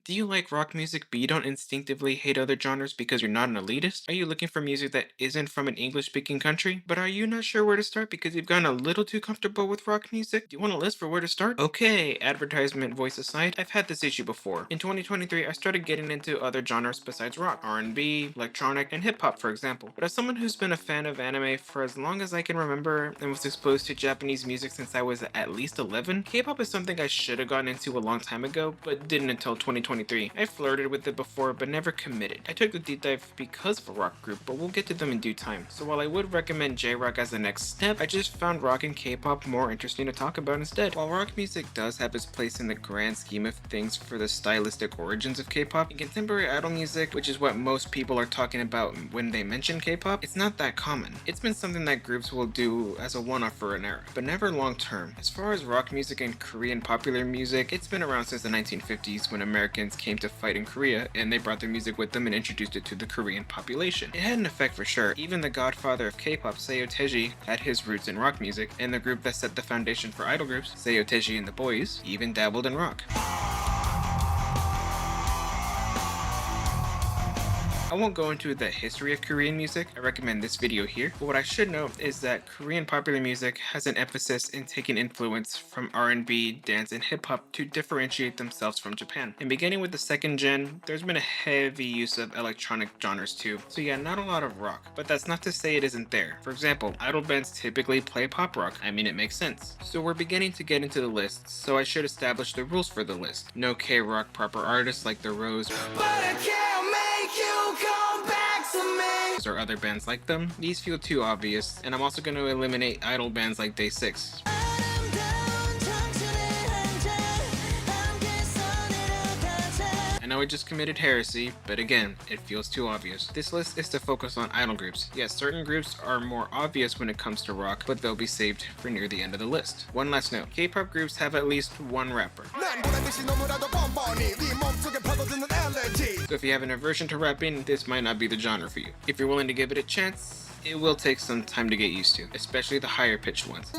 Do you like rock music but you don't instinctively hate other genres because you're not an elitist? Are you looking for music that isn't from an English speaking country? But are you not sure where to start because you've gotten a little too comfortable with rock music? Do you want a list for where to start? Okay, advertisement voice aside, I've had this issue before. In 2023, I started getting into other genres besides rock, R&B, electronic, and hip hop, for example. But as someone who's been a fan of anime for as long as I can remember and was exposed to Japanese music since I was at least 11, K-pop is something I should have gotten into a long time ago, but didn't until 2023. I flirted with it before, but never committed. I took the deep dive because of a rock group, but we'll get to them in due time. So while I would recommend J-rock as the next step, I just found rock and K-pop more interesting to talk about instead. While rock music does have its place in the grand scheme of things for the stylistic origins of K-pop, in contemporary idol music, which is what most people are talking about when they mention K-pop, it's not that common. It's been something that groups will do as a one-off for an era, but never long-term. As far as rock music and Korean popular music, it's been around since the 1950s when Americans came to fight in Korea and they brought their music with them and introduced it to the Korean population. It had an effect for sure. Even the godfather of K-pop, ATEEZ, had his roots in rock music, and the group that set the foundation for idol groups, ATEEZ and the Boys, even dabbled in rock. I won't go into the history of Korean music, I recommend this video here, but what I should note is that Korean popular music has an emphasis in taking influence from R&B, dance, and hip-hop to differentiate themselves from Japan. And beginning with the second gen, there's been a heavy use of electronic genres too. So yeah, not a lot of rock, but that's not to say it isn't there. For example, idol bands typically play pop rock. I mean, it makes sense. So we're beginning to get into the list, so I should establish the rules for the list. No K-rock proper artists like The Rose, or other bands like them. These feel too obvious, and I'm also going to eliminate idol bands like Day6. I know I just committed heresy, but again, it feels too obvious. This list is to focus on idol groups. Yes, certain groups are more obvious when it comes to rock, but they'll be saved for near the end of the list. One last note, K-pop groups have at least one rapper. So if you have an aversion to rapping, this might not be the genre for you. If you're willing to give it a chance, it will take some time to get used to, especially the higher pitched ones.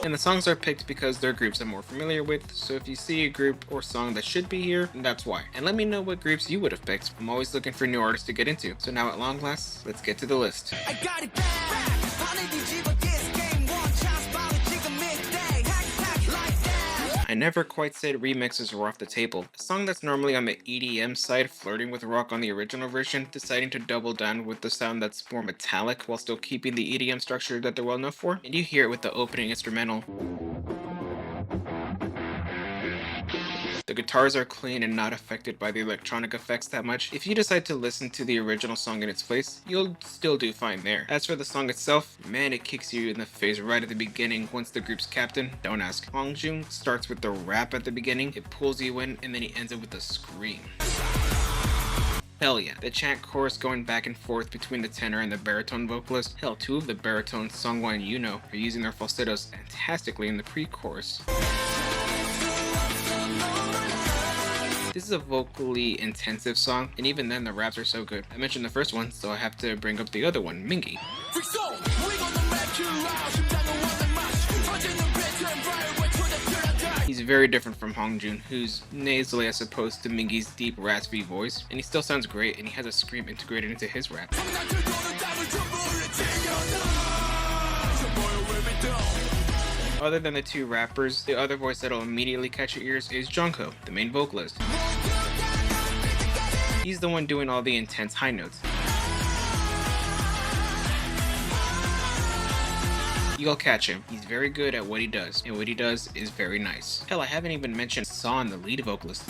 And the songs are picked because they're groups I'm more familiar with, so if you see a group or song that should be here, that's why. And let me know what groups you would have picked. I'm always looking for new artists to get into. So now at long last, let's get to the list. I never quite said remixes were off the table. A song that's normally on the EDM side, flirting with rock on the original version, deciding to double down with the sound that's more metallic while still keeping the EDM structure that they're well known for. And you hear it with the opening instrumental. The guitars are clean and not affected by the electronic effects that much. If you decide to listen to the original song in its place, you'll still do fine there. As for the song itself, man, it kicks you in the face right at the beginning once the group's captain. Don't ask. Hongjoong starts with the rap at the beginning, it pulls you in, and then he ends it with a scream. Hell yeah, the chant chorus going back and forth between the tenor and the baritone vocalist. Hell, two of the baritones, Sungwon and Yuno, are using their falsettos fantastically in the pre-chorus. This is a vocally intensive song, and even then the raps are so good. I mentioned the first one, so I have to bring up the other one, Mingi. He's very different from Hongjoong, who's nasally as opposed to Mingi's deep raspy voice, and he still sounds great, and he has a scream integrated into his rap. Other than the two rappers, the other voice that'll immediately catch your ears is Jungkook, the main vocalist. He's the one doing all the intense high notes. You'll catch him. He's very good at what he does, and what he does is very nice. Hell, I haven't even mentioned Son, the lead vocalist.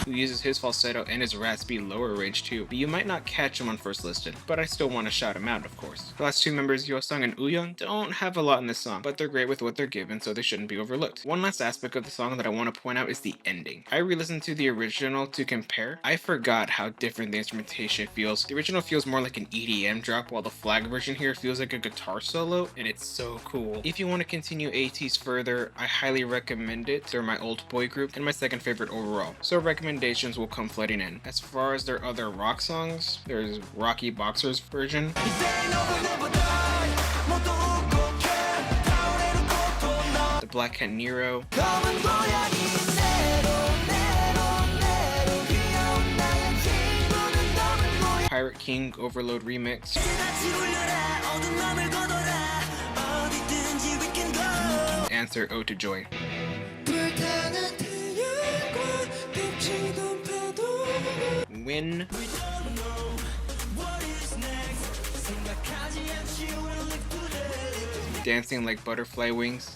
Who uses his falsetto and his raspy lower range too, but you might not catch him on first listen, but I still want to shout him out, of course. The last two members, Yeosang and Uyeon, don't have a lot in this song, but they're great with what they're given, so they shouldn't be overlooked. One last aspect of the song that I want to point out is the ending. I re-listened to the original to compare. I forgot how different the instrumentation feels. The original feels more like an EDM drop, while the flag version here feels like a guitar solo, and it's so cool. If you want to continue ATEEZ further, I highly recommend it. They're my old boy group, and my second favorite overall. So recommendation recommendations will come flooding in. As far as their other rock songs, there's Rocky Boxer's version, the Black Cat Nero, Pirate King Overload Remix, Answer Ode to Joy. Win. Dancing Like Butterfly Wings.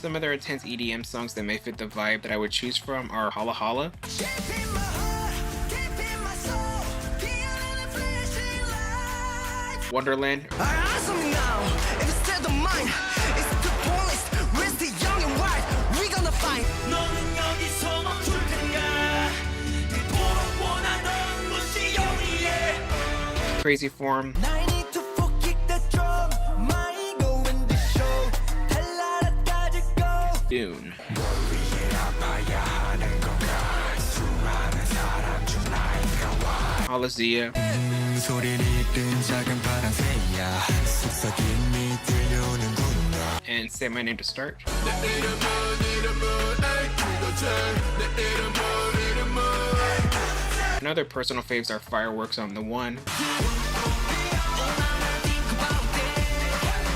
Some other intense EDM songs that may fit the vibe that I would choose from are Holla Holla, Wonderland, Crazy Form, Dune. Halazia, and Say My Name to Start. Another personal faves are Fireworks on the One,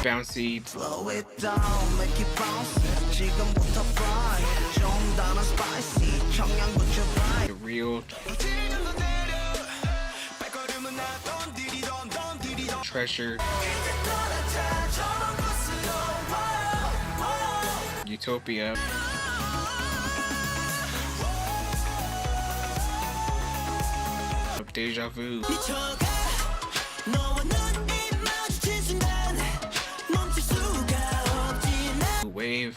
Bouncy, Slow it down, make it bounce. 지금부터 fly. 좀 더 spicy. 청양고추 fry. The Real, Treasure, Utopia, Deja Vu, Wave.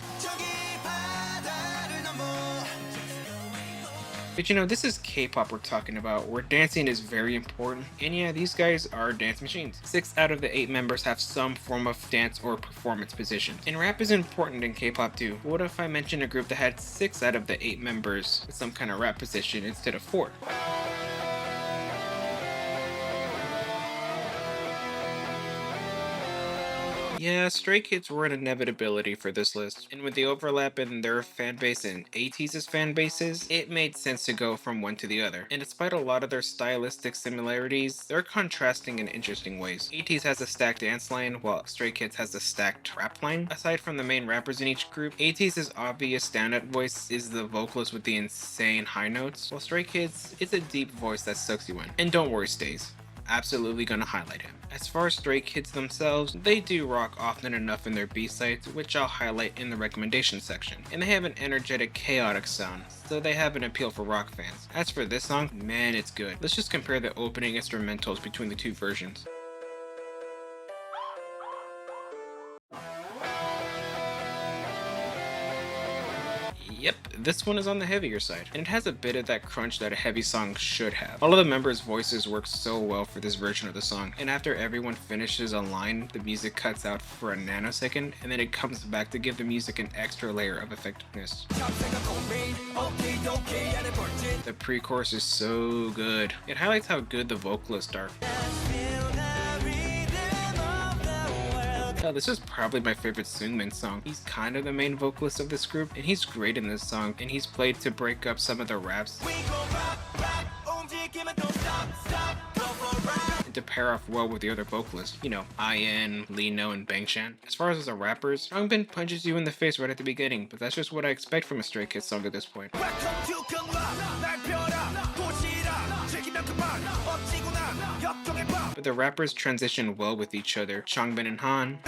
But you know, this is K-pop we're talking about, where dancing is very important. And yeah, these guys are dance machines. 6 out of the 8 members have some form of dance or performance position. And rap is important in K-pop too. What if I mentioned a group that had 6 out of the 8 members with some kind of rap position instead of 4? Yeah, Stray Kids were an inevitability for this list, and with the overlap in their fanbase and ATEEZ's fanbases, it made sense to go from one to the other. And despite a lot of their stylistic similarities, they're contrasting in interesting ways. ATEEZ has a stacked dance line, while Stray Kids has a stacked rap line. Aside from the main rappers in each group, ATEEZ's obvious standout voice is the vocalist with the insane high notes, while Stray Kids, it's a deep voice that sucks you in. And don't worry, Stays, absolutely gonna highlight him. As far as Stray Kids themselves, they do rock often enough in their B-sides, which I'll highlight in the recommendation section. And they have an energetic, chaotic sound, so they have an appeal for rock fans. As for this song, man, it's good. Let's just compare the opening instrumentals between the two versions. Yep, this one is on the heavier side, and it has a bit of that crunch that a heavy song should have. All of the members' voices work so well for this version of the song, and after everyone finishes a line, the music cuts out for a nanosecond, and then it comes back to give the music an extra layer of effectiveness. The pre-chorus is so good. It highlights how good the vocalists are. This is probably my favorite Seungmin song. He's kind of the main vocalist of this group, and he's great in this song, and he's played to break up some of the raps and to pair off well with the other vocalists. You know, IN, Lino, and Bangshan. As far as the rappers, Seungbin punches you in the face right at the beginning, but that's just what I expect from a Stray Kids song at this point. But the rappers transition well with each other. Changbin and Han,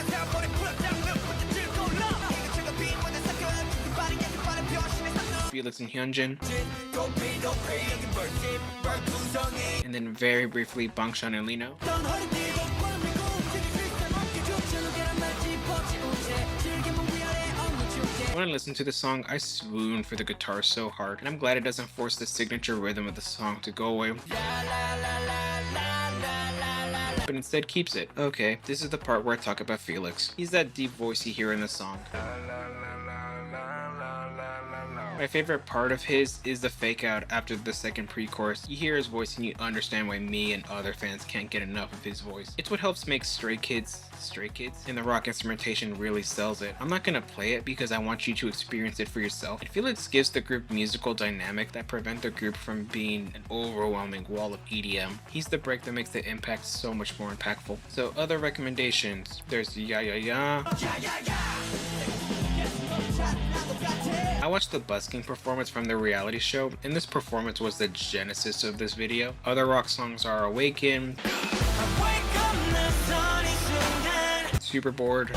Felix and Hyunjin, and then very briefly Bangshan and Lino. When I listen to the song, I swoon for the guitar so hard, and I'm glad it doesn't force the signature rhythm of the song to go away, but instead keeps it. Okay, this is the part where I talk about Felix. He's that deep voice you hear in the song. My favorite part of his is the fake out after the second pre-chorus. You hear his voice and you understand why me and other fans can't get enough of his voice. It's what helps make Stray Kids, and the rock instrumentation really sells it. I'm not gonna play it because I want you to experience it for yourself. I feel it gives the group musical dynamic that prevent the group from being an overwhelming wall of EDM. He's the break that makes the impact so much more impactful. So other recommendations, there's Ya Ya Ya. I watched the busking performance from the reality show, and this performance was the genesis of this video. Other rock songs are Awaken, Super Bored,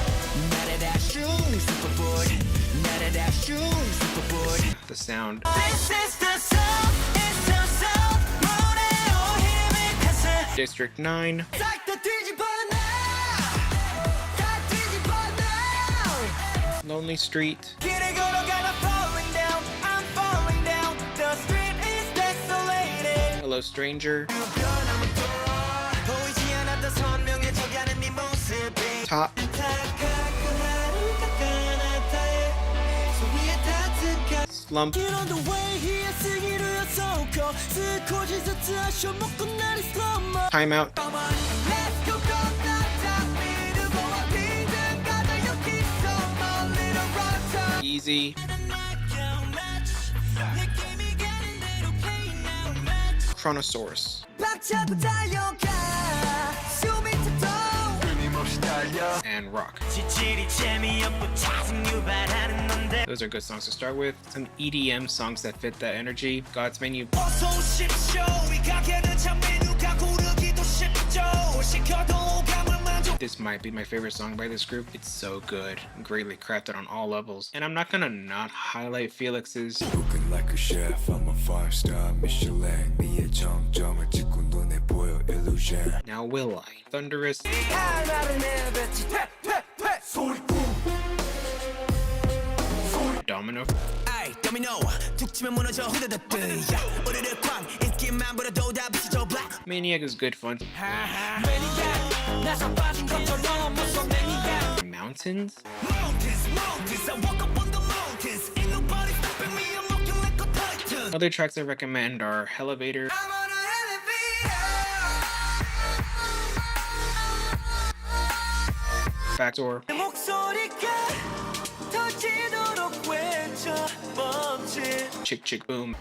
The Sound, District 9, Lonely Street, Hello Stranger, Top, Slump, Timeout, Easy, Chronosaurus, and Rock. Those are good songs to start with. Some EDM songs that fit that energy. God's Menu, this might be my favorite song by this group. It's so good, greatly crafted on all levels. And I'm not gonna not highlight Felix's Cooking like a chef, I'm a 5-star Michelin. 미의 정점을 찍고 눈에 보여 illusion. Now Will I, Thunderous, Domino, Maniac is good fun. Mountains, other tracks I recommend are Elevator, Backdoor, Chick Chick Boom,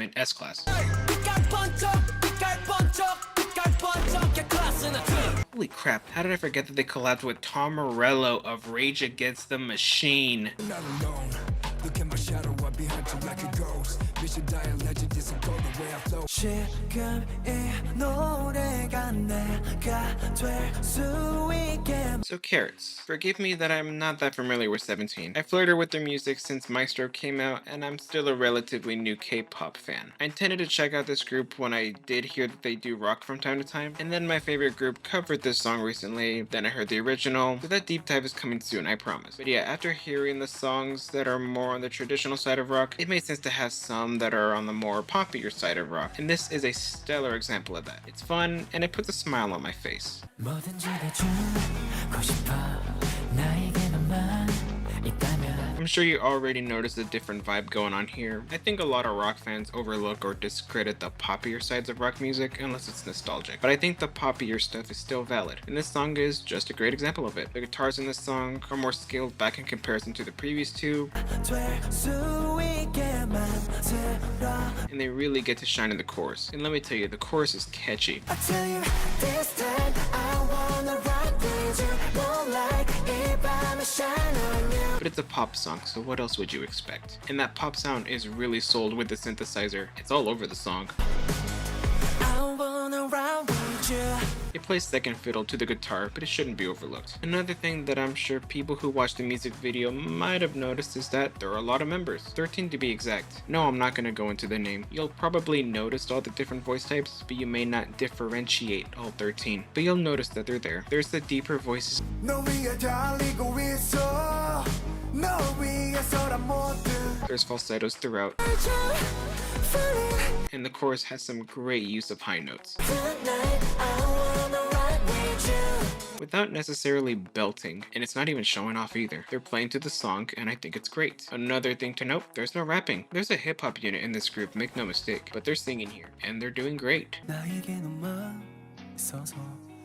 and S-Class. Holy crap, how did I forget that they collabed with Tom Morello of Rage Against the Machine? Not alone. Look at my shadow, I be hunting like a ghost. Vision die a legend, isn't go the way I flow. So Carrots, forgive me that I'm not that familiar with 17. I flirted with their music since Maestro came out, and I'm still a relatively new K-pop fan. I intended to check out this group when I did hear that they do rock from time to time, and then my favorite group covered this song recently, then I heard the original, so that deep dive is coming soon, I promise. But yeah, after hearing the songs that are more on the traditional side of rock, it made sense to have some that are on the more poppier side of rock, and this is a stellar example of that. It's fun, and it puts a smile on my face. I'm sure you already noticed a different vibe going on here. I think a lot of rock fans overlook or discredit the poppier sides of rock music unless it's nostalgic, but I think the poppier stuff is still valid, and this song is just a great example of it. The guitars in this song are more scaled back in comparison to the previous two, and they really get to shine in the chorus. And let me tell you, the chorus is catchy. But it's a pop song, so what else would you expect? And that pop sound is really sold with the synthesizer. It's all over the song. It plays second fiddle to the guitar, but it shouldn't be overlooked. Another thing that I'm sure people who watch the music video might have noticed is that there are a lot of members, 13 to be exact. No, I'm not gonna go into the name. You'll probably notice all the different voice types, but you may not differentiate all 13. But you'll notice that they're there. There's the deeper voices. There's falsettos throughout. And the chorus has some great use of high notes. without necessarily belting, and it's not even showing off either. They're playing to the song, and I think it's great. Another thing to note, there's no rapping. There's a hip-hop unit in this group, make no mistake, but they're singing here, and they're doing great.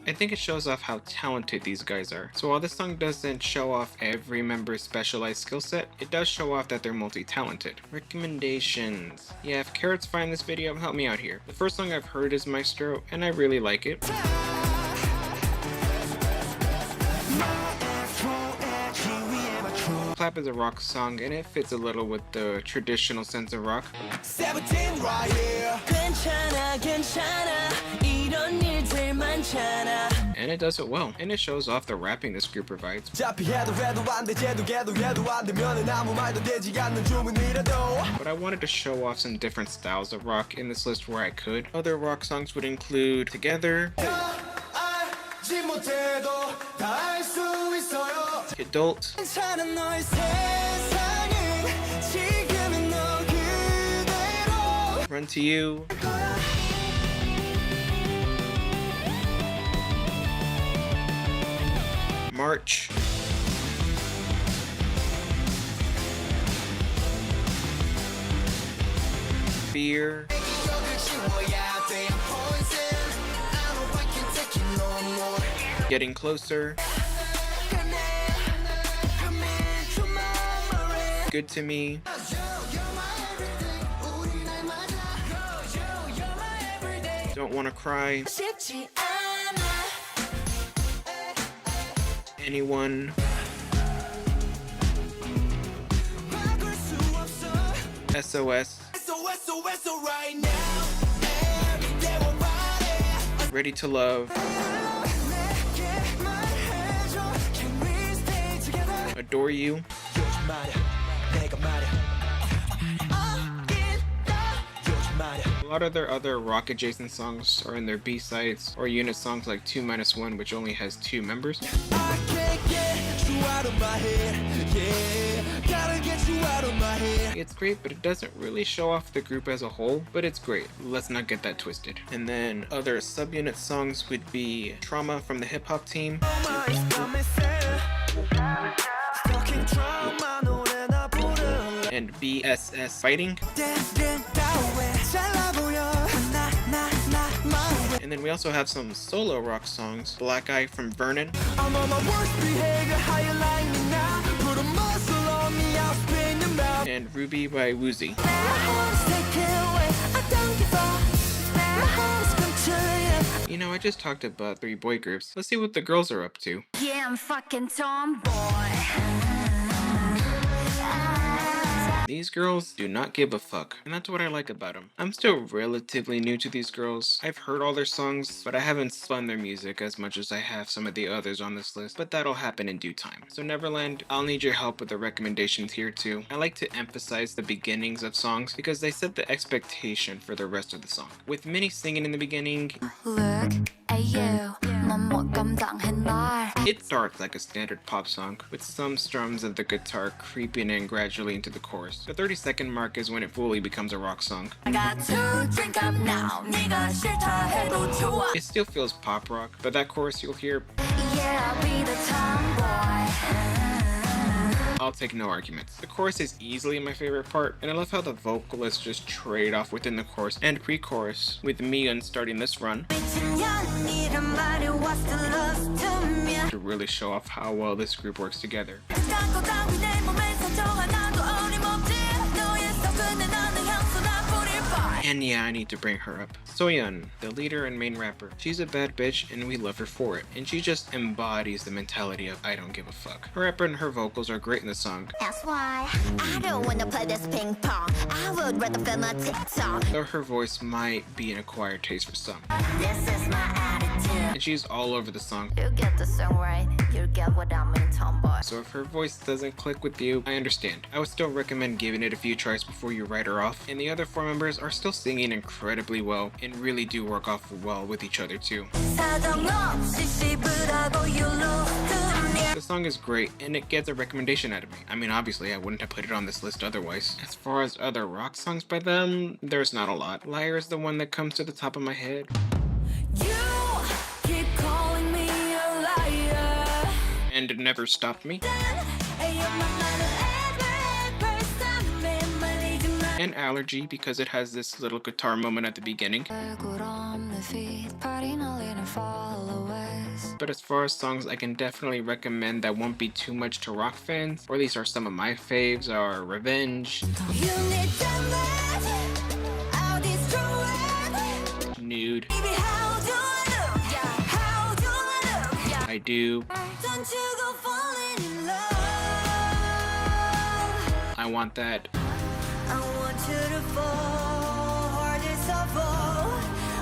I think it shows off how talented these guys are. So while this song doesn't show off every member's specialized skill set, it does show off that they're multi-talented. Recommendations. Yeah, if carrots find this video, help me out here. The first song I've heard is Maestro, and I really like it. Clap is a rock song, and it fits a little with the traditional sense of rock. 17 right here. 괜찮아, 괜찮아. 이런 일들 많잖아. And it does it well, and it shows off the rapping this group provides. But I wanted to show off some different styles of rock in this list where I could. Other rock songs would include Together, Adult, Run to You, March, Fear, Getting Closer, Good to Me, Don't Wanna Cry, Anyone, SOS, Ready to Love, Adore You. A lot of their other rock adjacent songs are in their B-sides or unit songs like 2-1, which only has 2 members. It's great, but it doesn't really show off the group as a whole, but it's great. Let's not get that twisted. And then other subunit songs would be Trauma from the hip hop team, and BSS Fighting. And then we also have some solo rock songs, Black Eye from Vernon, and Ruby by Woozy. You know, I just talked about 3 boy groups. Let's see what the girls are up to. Yeah, I'm fucking tomboy. These girls do not give a fuck, and that's what I like about them. I'm still relatively new to these girls. I've heard all their songs, but I haven't spun their music as much as I have some of the others on this list, but that'll happen in due time. So Neverland, I'll need your help with the recommendations here too. I like to emphasize the beginnings of songs because they set the expectation for the rest of the song. With Minnie singing in the beginning, Look at you. it starts like a standard pop song, with some strums of the guitar creeping in gradually into the chorus. The 30-second mark is when it fully becomes a rock song. I got to drink up now. 네가 싫다 해도 좋아. It still feels pop rock, but that chorus you'll hear, Yeah, I'll be the tomboy. I'll take no arguments. The chorus is easily my favorite part, and I love how the vocalists just trade off within the chorus and pre-chorus, with Miyeon starting this run to really show off how well this group works together. And yeah, I need to bring her up. Soyeon, the leader and main rapper. She's a bad bitch and we love her for it. And she just embodies the mentality of I don't give a fuck. Her rapper and her vocals are great in the song. That's why I don't wanna play this ping pong. I would rather film a TikTok. Though her voice might be an acquired taste for some. This is my attitude. And she's all over the song. You get the song right. You get what I mean, tomboy. So if her voice doesn't click with you, I understand. I would still recommend giving it a few tries before you write her off. And the other 4 members are still singing incredibly well and really do work off well with each other too. The song is great and it gets a recommendation out of me. I mean, obviously I wouldn't have put it on this list otherwise. As far as other rock songs by them, there's not a lot. Liar is the one that comes to the top of my head. You keep calling me a liar. It Never Stopped Me, and Allergy because it has this little guitar moment at the beginning. But as far as songs I can definitely recommend that won't be too much to rock fans, or these are some of my faves, are Revenge, Nude, I Do, I Want That,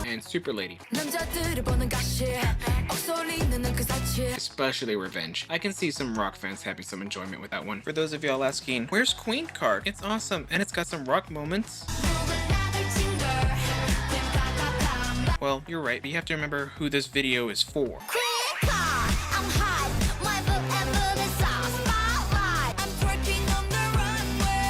and Super Lady. Especially Revenge. I can see some rock fans having some enjoyment with that one. For those of y'all asking, where's Queen card? It's awesome, and it's got some rock moments. Well, you're right, but you have to remember who this video is for.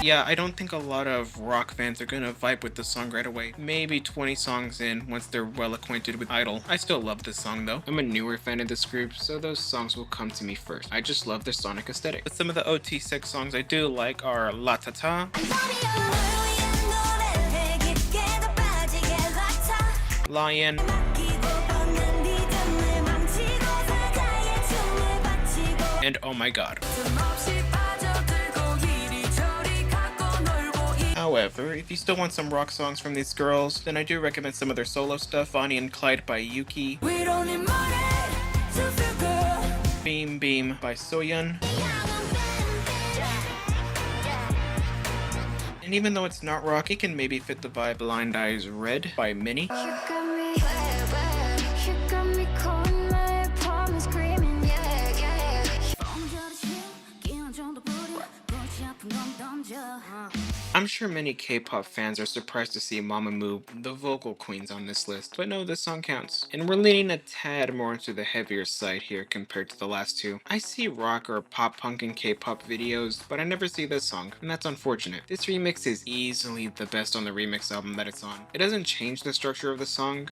Yeah, I don't think a lot of rock fans are gonna vibe with this song right away. Maybe 20 songs in once they're well acquainted with I-dle. I still love this song though. I'm a newer fan of this group, so those songs will come to me first. I just love their sonic aesthetic. But some of the OT6 songs I do like are La Ta Ta, Lion, and Oh My God. However, if you still want some rock songs from these girls, then I do recommend some of their solo stuff. Bonnie and Clyde by Yuki, Beam Beam by Soyeon, and even though it's not rock, it can maybe fit the vibe, Blind Eyes Red by Minnie, I'm sure many K-pop fans are surprised to see Mamamoo, the vocal queens, on this list, but no, this song counts. And we're leaning a tad more into the heavier side here compared to the last two. I see rock or pop punk in K-pop videos, but I never see this song, and that's unfortunate. This remix is easily the best on the remix album that it's on. It doesn't change the structure of the song.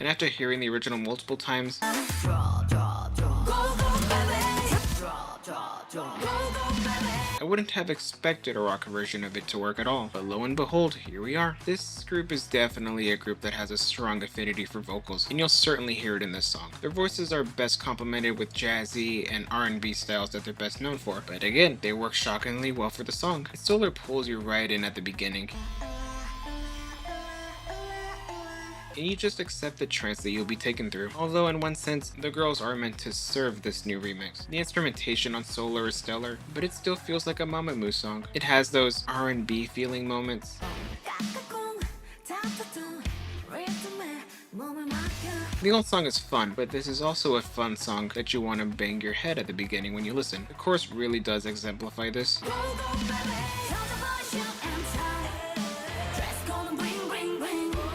And after hearing the original multiple times, I wouldn't have expected a rock version of it to work at all, but lo and behold, here we are. This group is definitely a group that has a strong affinity for vocals, and you'll certainly hear it in this song. Their voices are best complemented with jazzy and R&B styles that they're best known for, but again, they work shockingly well for the song. Solar pulls you right in at the beginning, and you just accept the trance that you'll be taken through. Although in one sense, the girls are meant to serve this new remix. The instrumentation on Solar is stellar, but it still feels like a Mamamoo song. It has those R&B feeling moments. The old song is fun, but this is also a fun song that you want to bang your head at the beginning when you listen. The chorus really does exemplify this.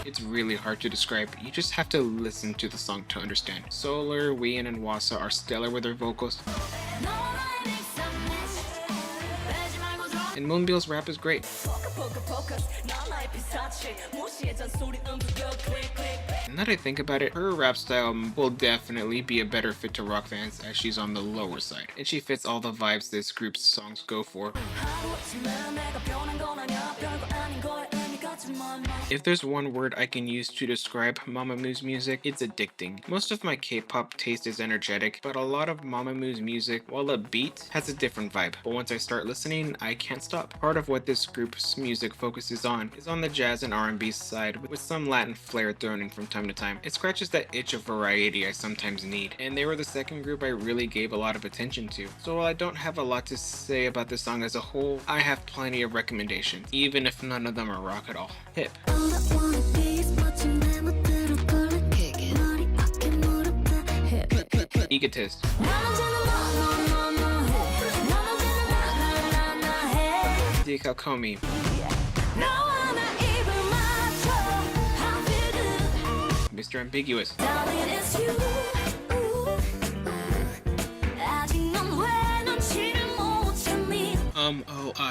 It's really hard to describe, you just have to listen to the song to understand. Solar, Wheein, and Wasa are stellar with their vocals, and Moonbill's rap is great. And now that I think about it, her rap style will definitely be a better fit to rock fans as she's on the lower side, and she fits all the vibes this group's songs go for. If there's one word I can use to describe Mamamoo's music, it's addicting. Most of my K-pop taste is energetic, but a lot of Mamamoo's music, while upbeat, has a different vibe. But once I start listening, I can't stop. Part of what this group's music focuses on is on the jazz and R&B side, with some Latin flair thrown in from time to time. It scratches that itch of variety I sometimes need, and they were the second group I really gave a lot of attention to. So while I don't have a lot to say about this song as a whole, I have plenty of recommendations, even if none of them are rock at all. Hip. Egotist. Dekalkomi. Mr. Ambiguous.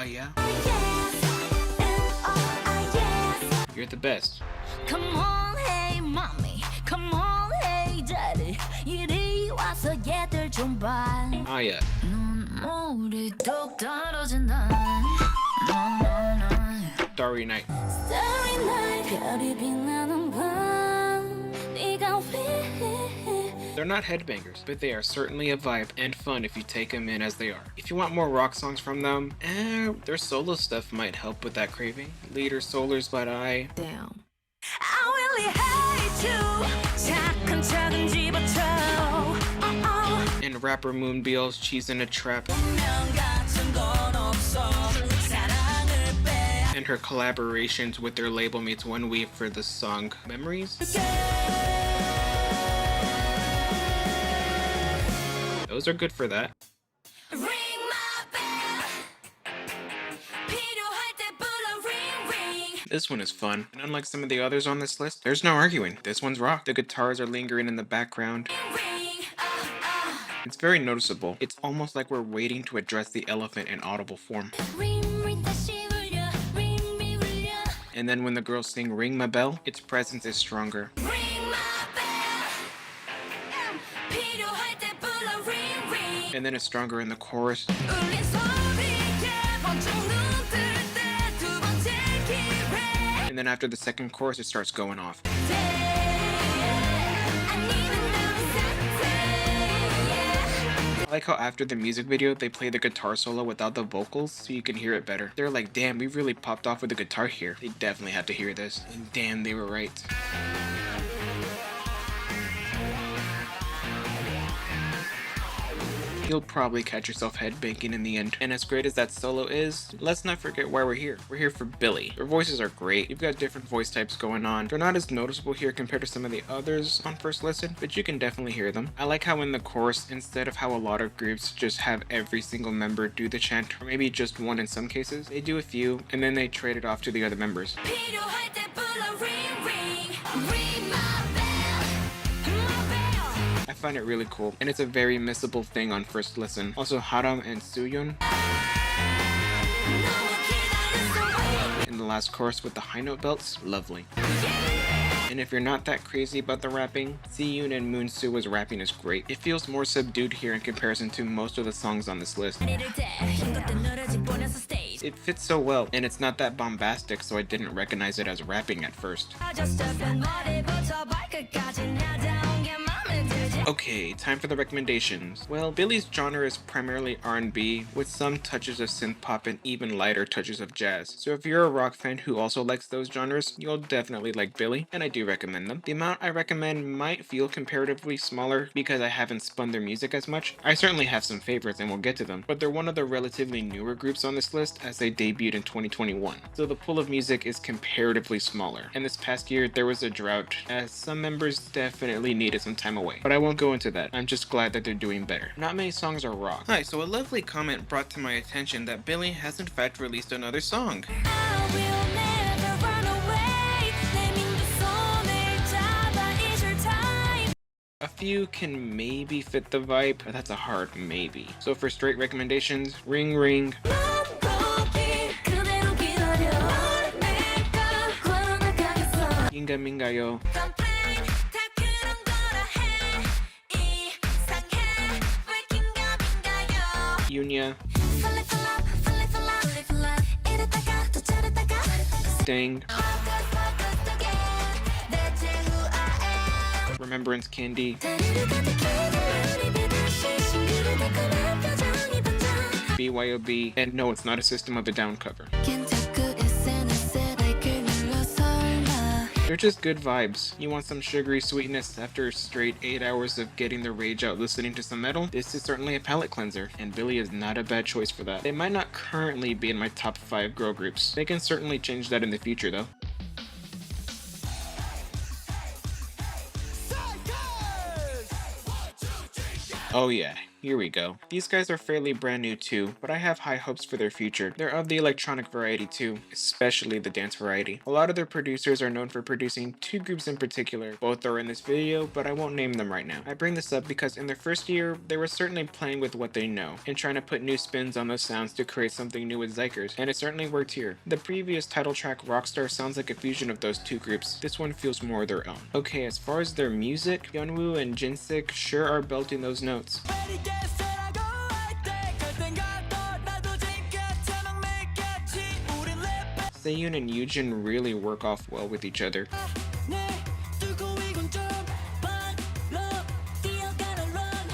Yeah. You're the best. Come on, hey mommy. Come on, hey daddy. 이리 와서 얘들 좀 봐. Yeah. 눈물이 뚝 떨어진다. No, no, no. Starry Night. Starry night, 별이 빛나는 밤. 네가 왜? They're not headbangers, but they are certainly a vibe and fun if you take them in as they are. If you want more rock songs from them, their solo stuff might help with that craving. Leader Solars but I. Damn. I really hate you. 착한 척은 집어쳐. And rapper Moonbeel's Cheese in a Trap. And her collaborations with their label mates One Week for the song Memories. Those are good for that. Ring my bell. 필요할 때 불러 ring ring. This one is fun, and unlike some of the others on this list, there's no arguing. This one's rock. The guitars are lingering in the background. Ring, It's very noticeable. It's almost like we're waiting to address the elephant in audible form. ring ring 다시 울려. ring ring 울려. And then when the girls sing Ring My Bell, its presence is stronger. Ring my bell. 필요할 때 불러 ring ring. And then it's stronger in the chorus. 울린 소리에 번쩍 눈 뜰 때 두 번째 기회. And then after the second chorus, it starts going off. I like how after the music video, they play the guitar solo without the vocals so you can hear it better. They're like, damn, we really popped off with the guitar here. They definitely had to hear this. And damn, they were right. You'll probably catch yourself headbanging in the end. And as great as that solo is, let's not forget why we're here. We're here for Billlie. Their voices are great. You've got different voice types going on. They're not as noticeable here compared to some of the others on first listen, but you can definitely hear them. I like how in the chorus, instead of how a lot of groups just have every single member do the chant, or maybe just one in some cases, they do a few, and then they trade it off to the other members. 필요할 때 불러 ring ring. Ring my bell. My bell. I find it really cool, and it's a very missable thing on first listen. Also, Haram and Sooyeon in the last chorus with the high note belts, lovely. And if you're not that crazy about the rapping, Sooyeon and Moonsu's rapping is great. It feels more subdued here in comparison to most of the songs on this list. It fits so well, and it's not that bombastic, so I didn't recognize it as rapping at first. Okay, time for the recommendations. Well, Billie's genre is primarily R&B, with some touches of synth pop and even lighter touches of jazz. So if you're a rock fan who also likes those genres, you'll definitely like Billlie, and I do recommend them. The amount I recommend might feel comparatively smaller because I haven't spun their music as much. I certainly have some favorites and we'll get to them, but they're one of the relatively newer groups on this list as they debuted in 2021. So the pool of music is comparatively smaller. And this past year, there was a drought as some members definitely needed some time away. But I won't go into that. I'm just glad that they're doing better. Not many songs are rock. Hi, so a lovely comment brought to my attention that Billlie has in fact released another song. A few can maybe fit the vibe, but that's a hard maybe. So for straight recommendations, Ring Ring, Inga Mingayo, Yunya, Stang, Remembrance Candy, BYOB, and no, it's not a System of a Down cover. They're just good vibes. You want some sugary sweetness after straight 8 hours of getting the rage out listening to some metal? This is certainly a palate cleanser, and Billlie is not a bad choice for that. They might not currently be in my top 5 girl groups. They can certainly change that in the future though. Oh yeah, Here we go. These guys are fairly brand new too, but I have high hopes for their future. They're of the electronic variety too, especially the dance variety. A lot of their producers are known for producing two groups in particular. Both are in this video, but I won't name them right now. I bring this up because in their first year, they were certainly playing with what they know and trying to put new spins on those sounds to create something new with Xikers, and it certainly worked here. The previous title track, Rockstar, sounds like a fusion of those two groups. This one feels more their own. Okay, as far as their music, Yeonwoo and Jinsik sure are belting those notes. Seyun and Yujin really work off well with each other.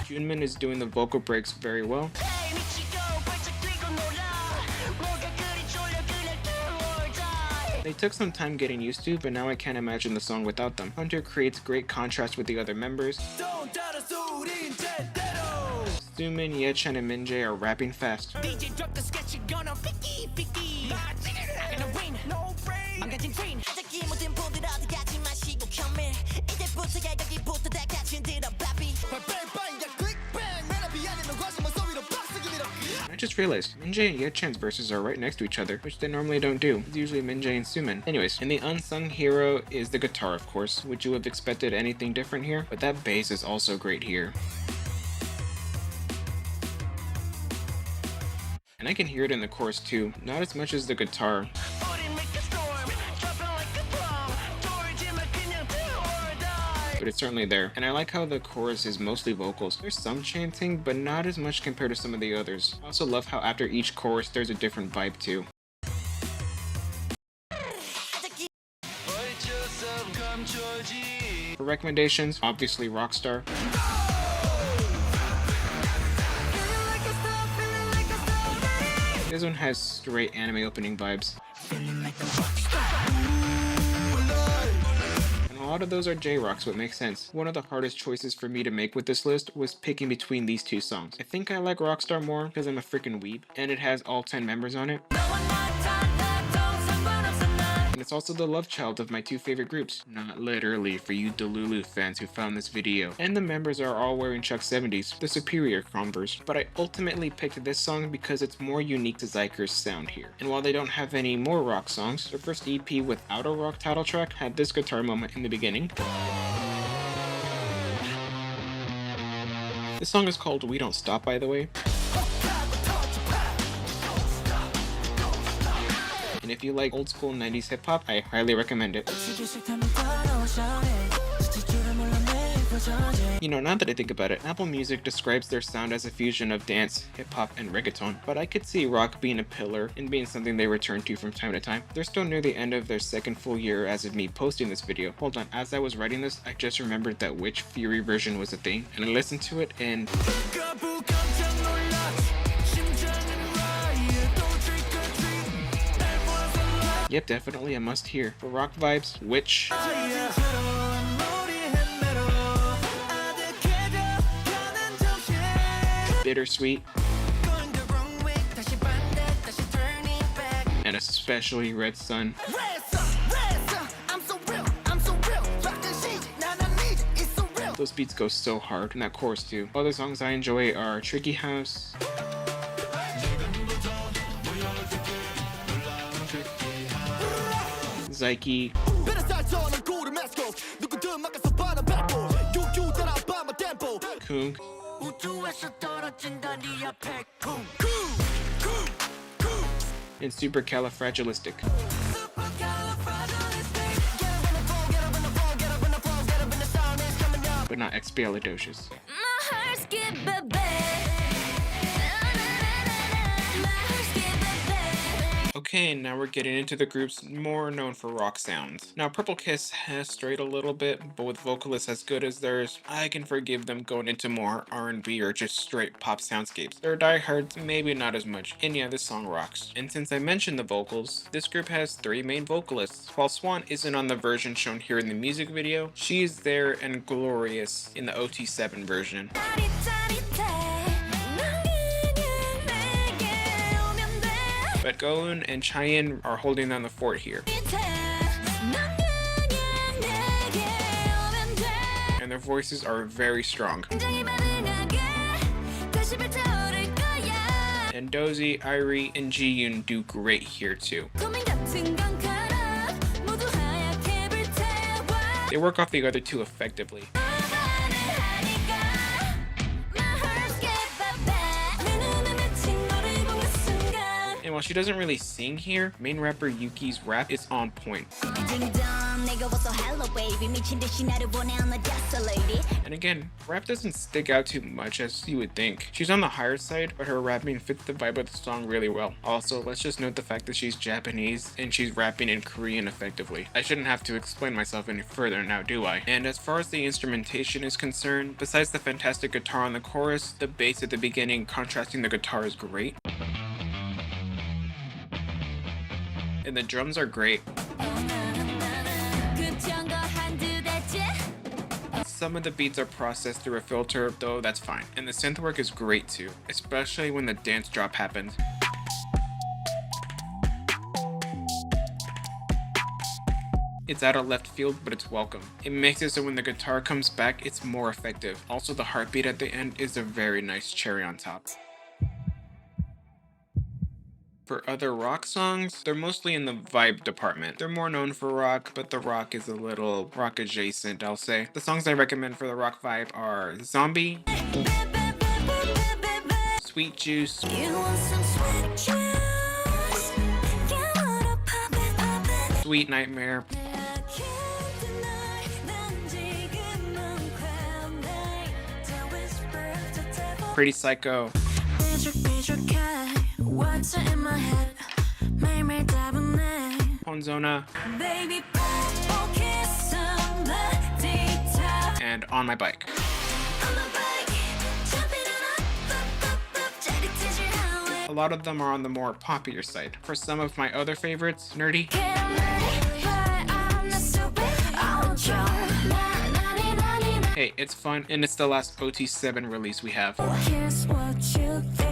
Junmin is doing the vocal breaks very well. They took some time getting used to, but now I can't imagine the song without them. Hunter creates great contrast with the other members. Sumin, Yechan, and Minjae are rapping fast. I just realized, Minjae and Yechan's verses are right next to each other, which they normally don't do. It's usually Minjae and Sumin. Anyways, and the unsung hero is the guitar, of course. Would you have expected anything different here? But that bass is also great here. And I can hear it in the chorus too, not as much as the guitar. But it's certainly there. And I like how the chorus is mostly vocals. There's some chanting, but not as much compared to some of the others. I also love how after each chorus there's a different vibe too. For recommendations, obviously Rockstar. This one has straight anime opening vibes. And a lot of those are J-Rocks, what makes sense. One of the hardest choices for me to make with this list was picking between these two songs. I think I like Rockstar more because I'm a freaking weeb, and it has all 10 members on it. And it's also the love child of my two favorite groups. Not literally for you Delulu fans who found this video. And the members are all wearing Chuck 70s, the superior Converse. But I ultimately picked this song because it's more unique to Xikers' sound here. And while they don't have any more rock songs, their first EP without a rock title track had this guitar moment in the beginning. This song is called We Don't Stop, by the way. And if you like old school 90s hip hop, I highly recommend it. You know, now that I think about it, Apple Music describes their sound as a fusion of dance, hip hop, and reggaeton, but I could see rock being a pillar and being something they return to from time to time. They're still near the end of their second full year as of me posting this video. Hold on, as I was writing this, I just remembered that Witch Fury version was a thing, and I listened to it and... Yep, definitely a must hear. For rock vibes, Witch. Bittersweet. And especially Red Sun. Those beats go so hard, and that chorus too. Other songs I enjoy are Tricky House, Xike, Kung, and Supercalifragilistic. But not expialidocious. Okay, now we're getting into the groups more known for rock sounds. Now, Purple Kiss has strayed a little bit, but with vocalists as good as theirs, I can forgive them going into more R&B or just straight pop soundscapes. Their diehards, maybe not as much, and yeah, this song rocks. And since I mentioned the vocals, this group has 3 main vocalists. While Swan isn't on the version shown here in the music video, she is there and glorious in the OT7 version. But Goun and Chaein are holding down the fort here. And their voices are very strong. 집에 태워줄 거야. And Dozy, Irie, and Ji-yoon do great here too. 고민 같은 건 가라. 모두 하얗게 불태워. They work off the other two effectively. 오만을 하니까 My heart get back. 내 눈에 맺힌 너를 본 그 순간. And while she doesn't really sing here, main rapper Yuki's rap is on point. Ding dong, 내가 왔어 hello baby. 미친 듯이 나를 보내 I'm a just lady. And again, rap doesn't stick out too much as you would think. She's on the higher side, but her rapping fits the vibe of the song really well. Also, let's just note the fact that she's Japanese and she's rapping in Korean effectively. I shouldn't have to explain myself any further now, do I? And as far as the instrumentation is concerned, besides the fantastic guitar on the chorus, the bass at the beginning contrasting the guitar is great. And the drums are great. 그런 거 한두 대째. Some of the beats are processed through a filter, though that's fine. And the synth work is great too, especially when the dance drop happens. It's out of left field, but it's welcome. It makes it so when the guitar comes back, it's more effective. Also, the heartbeat at the end is a very nice cherry on top. For other rock songs, they're mostly in the vibe department. They're more known for rock, but the rock is a little rock adjacent, I'll say. The songs I recommend for the rock vibe are Zombie, Sweet Juice, You want some sweet juice? Get on a pop it, pop it. Sweet Nightmare, I can't deny 난 지금은 쾌활해. The whisper of the devil. Pretty Psycho, 삐죽삐죽해. What's in my head? 매일매일 따분해. Ponzona, Baby, 뻑뻑해 somebody top. and On My Bike. On my bike, jumping on up, 짜릿해질 highway. A lot of them are on the more popular side. For some of my other favorites, Nerdy, Get on ready, but I'm not stupid. I'll jump. hey, it's fun, and it's the last OT7 release we have. Here's what you think.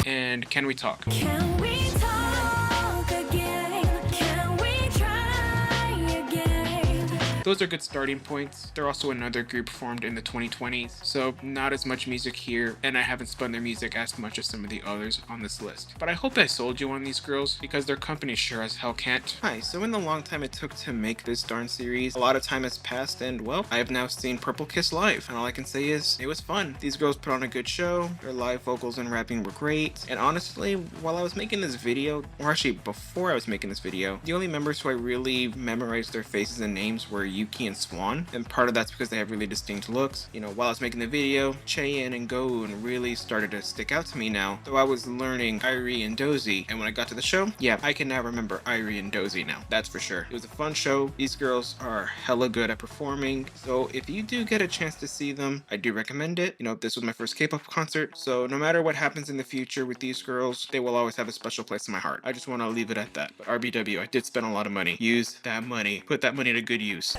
And Can We Talk? Can we talk again? Can we try again? Those are good starting points. They're also another group formed in the 2020s, so not as much music here, and I haven't spun their music as much as some of the others on this list. But I hope I sold you on these girls, because their company sure as hell can't. Hi, so in the long time it took to make this darn series, a lot of time has passed, and well, I have now seen Purple Kiss live, and all I can say is, it was fun. These girls put on a good show, their live vocals and rapping were great, and honestly, while I was making this video, or actually before I was making this video, the only members who I really memorized their faces and names were Yuki and Swan, and part of that's because they have really distinct looks. You know, while I was making the video, Chaein and Goon really started to stick out to me now, though I was learning Irie and Dozy, and when I got to the show, yeah, I can now remember Irie and Dozy now, that's for sure. It was a fun show. These girls are hella good at performing, so if you do get a chance to see them, I do recommend it. You know, this was my first K-pop concert, so no matter what happens in the future with these girls, they will always have a special place in my heart. I just want to leave it at that. But RBW, I did spend a lot of money. Use that money. Put that money to good use.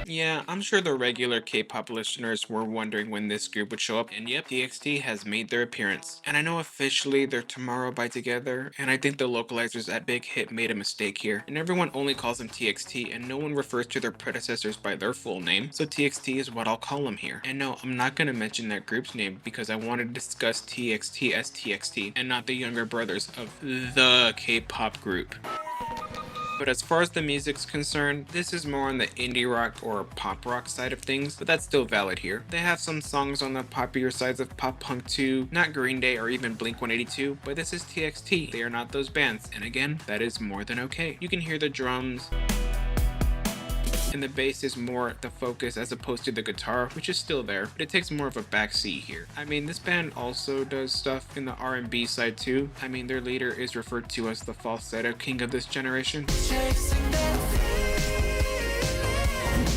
Yeah, I'm sure the regular K-pop listeners were wondering when this group would show up, and yep, TXT has made their appearance. And I know officially they're Tomorrow by Together, and I think the localizers at Big Hit made a mistake here, and everyone only calls them TXT, and no one refers to their predecessors by their full name, so TXT is what I'll call them here. And no, I'm not gonna mention that group's name because I want to discuss TXT as TXT, and not the younger brothers of the K-pop group. But as far as the music's concerned, this is more on the indie rock or pop rock side of things, but that's still valid here. They have some songs on the popular sides of pop punk too, not Green Day or even Blink-182, but this is TXT. They are not those bands, and again, that is more than okay. You can hear the drums, and the bass is more the focus as opposed to the guitar, which is still there, but it takes more of a backseat here. I mean, this band also does stuff in the R&B side too. I mean, their leader is referred to as the falsetto king of this generation.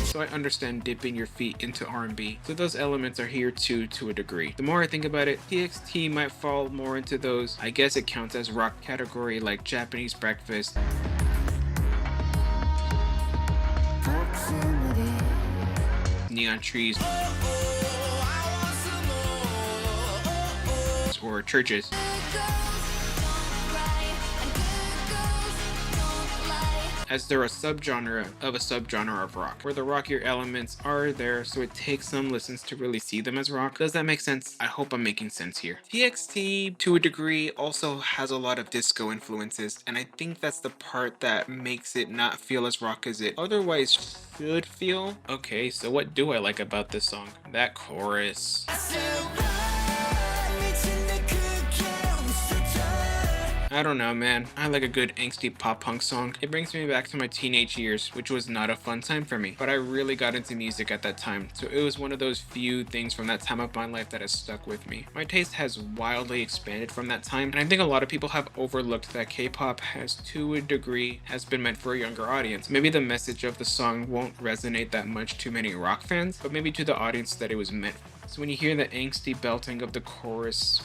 So I understand dipping your feet into R&B. So those elements are here too, to a degree. The more I think about it, TXT might fall more into those, I guess it counts as rock category, like Japanese Breakfast, Neon Trees, or Churches. as they're a subgenre of a subgenre of rock, where the rockier elements are there, so it takes some listens to really see them as rock. Does that make sense? I hope I'm making sense here. TXT, to a degree, also has a lot of disco influences, and I think that's the part that makes it not feel as rock as it otherwise should feel. Okay, so what do I like about this song? That chorus. I don't know, man. I like a good angsty pop punk song. It brings me back to my teenage years, which was not a fun time for me, but I really got into music at that time, so it was one of those few things from that time of my life that has stuck with me. My taste has wildly expanded from that time, and I think a lot of people have overlooked that K-pop has, to a degree, has been meant for a younger audience. Maybe the message of the song won't resonate that much to many rock fans, but maybe to the audience that it was meant for. So when you hear the angsty belting of the chorus,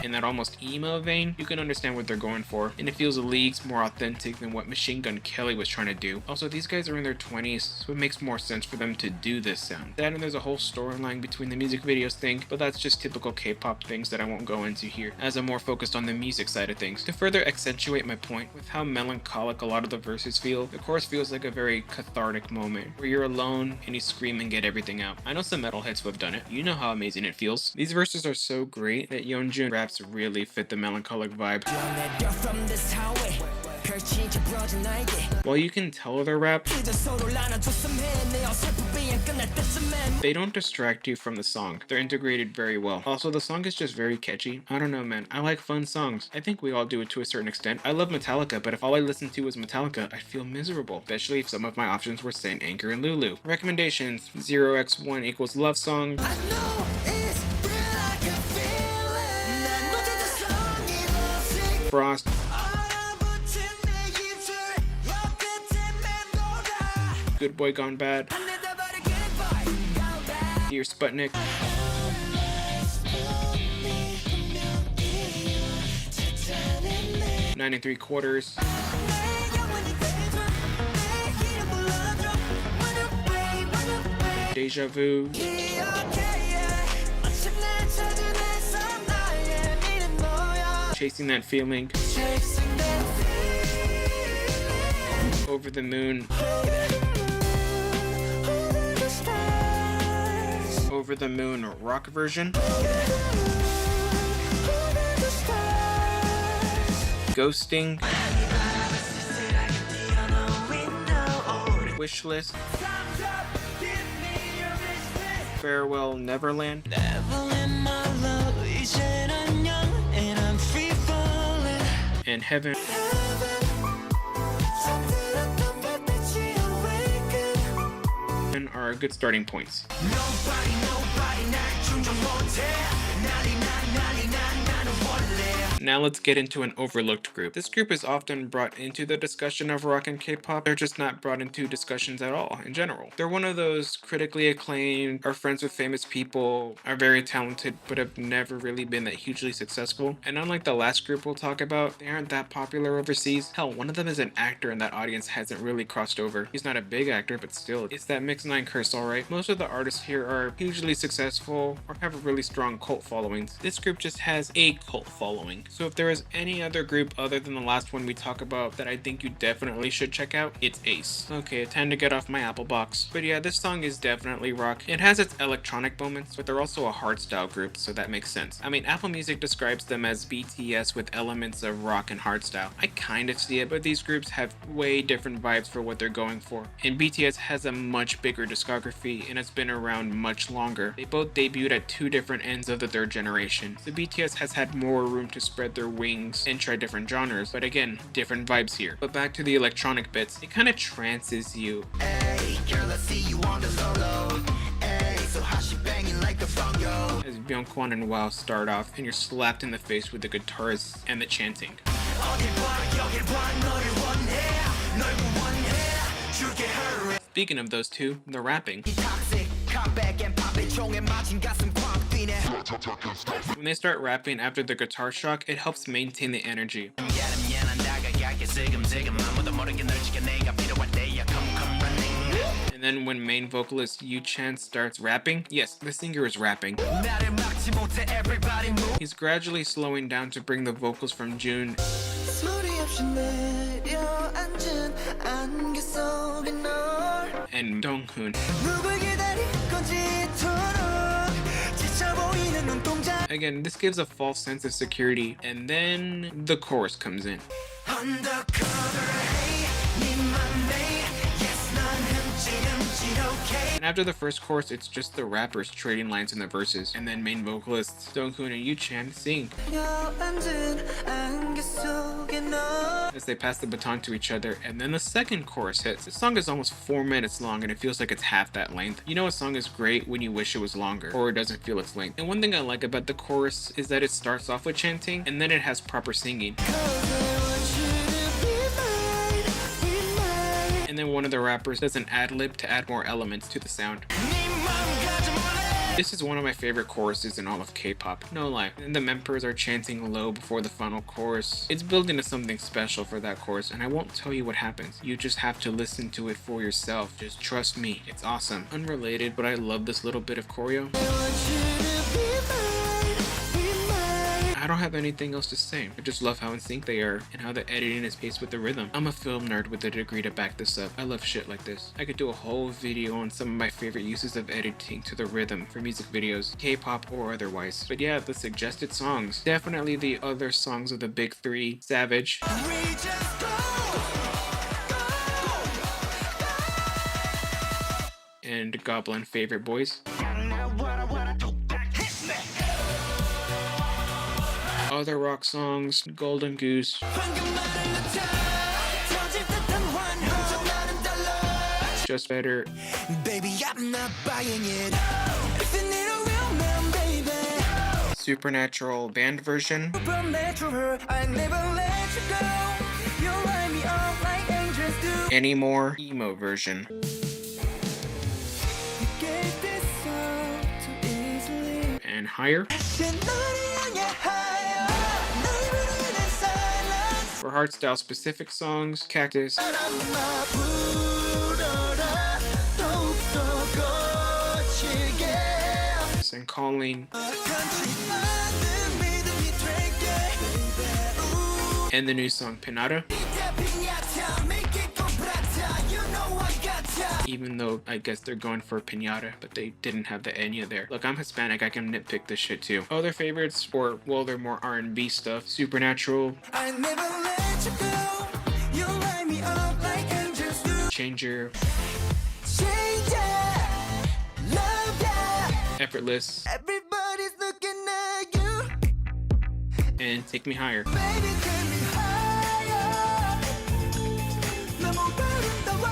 in that almost emo vein, you can understand what they're going for, and it feels leagues more authentic than what Machine Gun Kelly was trying to do. Also, these guys are in their 20s, so it makes more sense for them to do this sound. That and there's a whole storyline between the music videos thing, but that's just typical K-pop things that I won't go into here, as I'm more focused on the music side of things. To further accentuate my point with how melancholic a lot of the verses feel, the chorus feels like a very cathartic moment, where you're alone and you scream and get everything out. I know some metalheads who have done it. You know how amazing it feels. These verses are so great that Yeonjun raps really fit the melancholic vibe. While you can tell their rap, they don't distract you from the song. They're integrated very well. Also, the song is just very catchy. I don't know, man. I like fun songs. I think we all do it to a certain extent. I love Metallica, but if all I listen to is Metallica, I'd feel miserable, especially if some of my options were Saint Anger and Lulu. Recommendations: 0x1 equals love song, Frost, Good Boy Gone Bad, Dear Sputnik, Nine and Three Quarters, Deja Vu, Chasing That Feeling, Over the Moon, Over the Moon rock version, Ghosting, Wishlist, Farewell Neverland, and Heaven are good starting points. Now let's get into an overlooked group. This group is often brought into the discussion of rock and K-pop. They're just not brought into discussions at all in general. They're one of those critically acclaimed, are friends with famous people, are very talented, but have never really been that hugely successful. And unlike the last group we'll talk about, they aren't that popular overseas. Hell, one of them is an actor and that audience hasn't really crossed over. He's not a big actor, but still, it's that Mix 9 curse, alright? Most of the artists here are hugely successful or have a really strong cult followings. This group just has a cult following. So if there is any other group other than the last one we talk about that I think you definitely should check out, it's ATEEZ. Okay, time to get off my Apple box. But yeah, this song is definitely rock. It has its electronic moments, but they're also a hardstyle group, so that makes sense. I mean, Apple Music describes them as BTS with elements of rock and hardstyle. I kind of see it, but these groups have way different vibes for what they're going for. And BTS has a much bigger discography and has been around much longer. They both debuted at two different ends of the third generation, so BTS has had more room to spread their wings and try different genres, but again, different vibes here. But back to the electronic bits, it kind of trances you. Hey, girl, I see you on the low. Hey, so how she banging like the bongo? As Byungkwon and WOW start off, and you're slapped in the face with the guitars and the chanting. Speaking of those two, the rapping. When they start rapping after the guitar shock, it helps maintain the energy. And then when main vocalist Yu Chan starts rapping, yes, the singer is rapping. He's gradually slowing down to bring the vocals from June 소리 없이 내려앉은 안개 속에 널 And Donghoon. 누굴 기다릴 건지 이토록 지쳐 보이는 눈동자 Again, this gives a false sense of security, and then the chorus comes in. Undercover, hey, 네 맘에 yes 난 흠칫 okay. And after the first chorus, it's just the rappers trading lines in the verses, and then main vocalists Donghoon and Yu-chan sing 내려앉은 안개 속에 널 as they pass the baton to each other. And then the second chorus hits. The song is almost 4 minutes long, and it feels like it's half that length. You know a song is great when you wish it was longer, or it doesn't feel its length. And one thing I like about the chorus is that it starts off with chanting, and then it has proper singing. And then one of the rappers does an ad-lib to add more elements to the sound. This is one of my favorite choruses in all of K-pop, no lie. And the members are chanting low before the final chorus. It's building to something special for that chorus, and I won't tell you what happens. You just have to listen to it for yourself. Just trust me, it's awesome. Unrelated, but I love this little bit of choreo. I don't have anything else to say. I just love how in sync they are and how the editing is paced with the rhythm. I'm a film nerd with a degree to back this up. I love shit like this. I could do a whole video on some of my favorite uses of editing to the rhythm for music videos, K-pop or otherwise. But yeah, the suggested songs. Definitely the other songs of the big three, Savage, We just go, and Goblin Favorite Boys. Other rock songs, Golden Goose, Just Better, Baby, I'm not buying it. If you need a real man, baby. Supernatural band version, From natural, I never let you go. You light me up like angels do. Anymore emo version, You gave this up too easily. and Higher. For hardstyle specific songs, Cactus, and Calling, and the new song Pinata. Even though I guess they're going for Pinata, but they didn't have the Enya there. Look, I'm Hispanic, I can nitpick this shit too. Other favorites, or well, they're more R&B stuff. Supernatural, I never let you go. You light me up like angels do. Changer, Change it, love ya. Effortless, Everybody's looking at you. and Take Me Higher. Baby, take me higher. 너무 아름다워.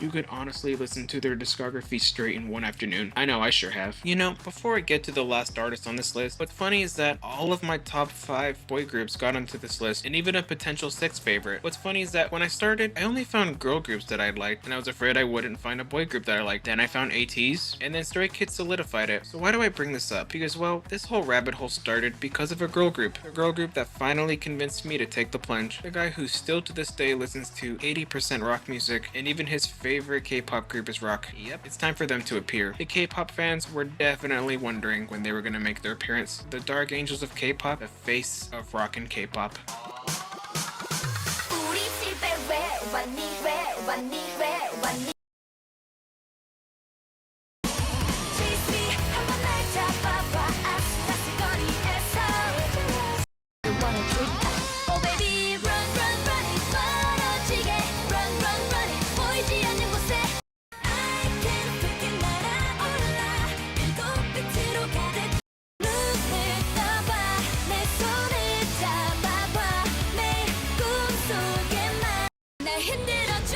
You could honestly listen to their discography straight in one afternoon. I know, I sure have. You know, before I get to the last artist on this list, what's funny is that all of my top 5 boy groups got onto this list, and even a potential 6th favorite. What's funny is that when I started, I only found girl groups that I liked, and I was afraid I wouldn't find a boy group that I liked. Then I found ATEEZ, and then Stray Kids solidified it. So why do I bring this up? Because, well, this whole rabbit hole started because of a girl group. A girl group that finally convinced me to take the plunge. The guy who still to this day listens to 80% rock music, and even his favorite K-pop group is rock. Yep, it's time for them to appear. The K-pop fans were definitely wondering when they were gonna make their appearance. The Dark Angels of K-pop, the face of rock and K-pop. 우리 집에 왜 왔니 Chase me 한번 날 잡아봐 아슬아슬거리에서 You wanna drink Oh baby run run run it 멀어지게 Run run run it 보이지 않는 곳에 I can pick it 날아올라 불꽃빛으로 가득 눈을 떠봐 내 손을 잡아봐 매일 꿈속에만 날 흔들어줘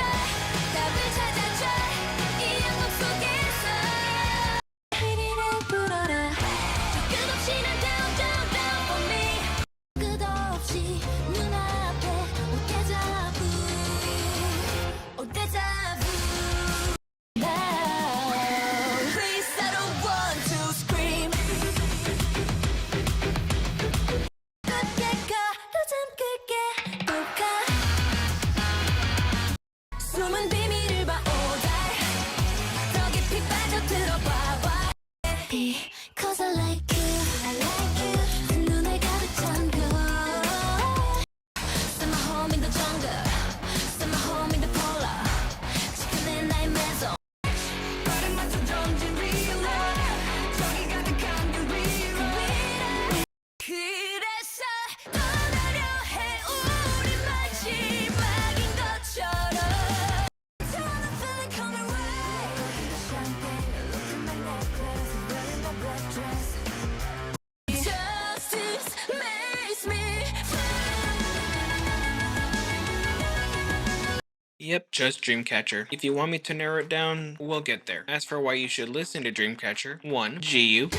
Yep, just Dreamcatcher. If you want me to narrow it down, we'll get there. As for why you should listen to Dreamcatcher, 1. GU.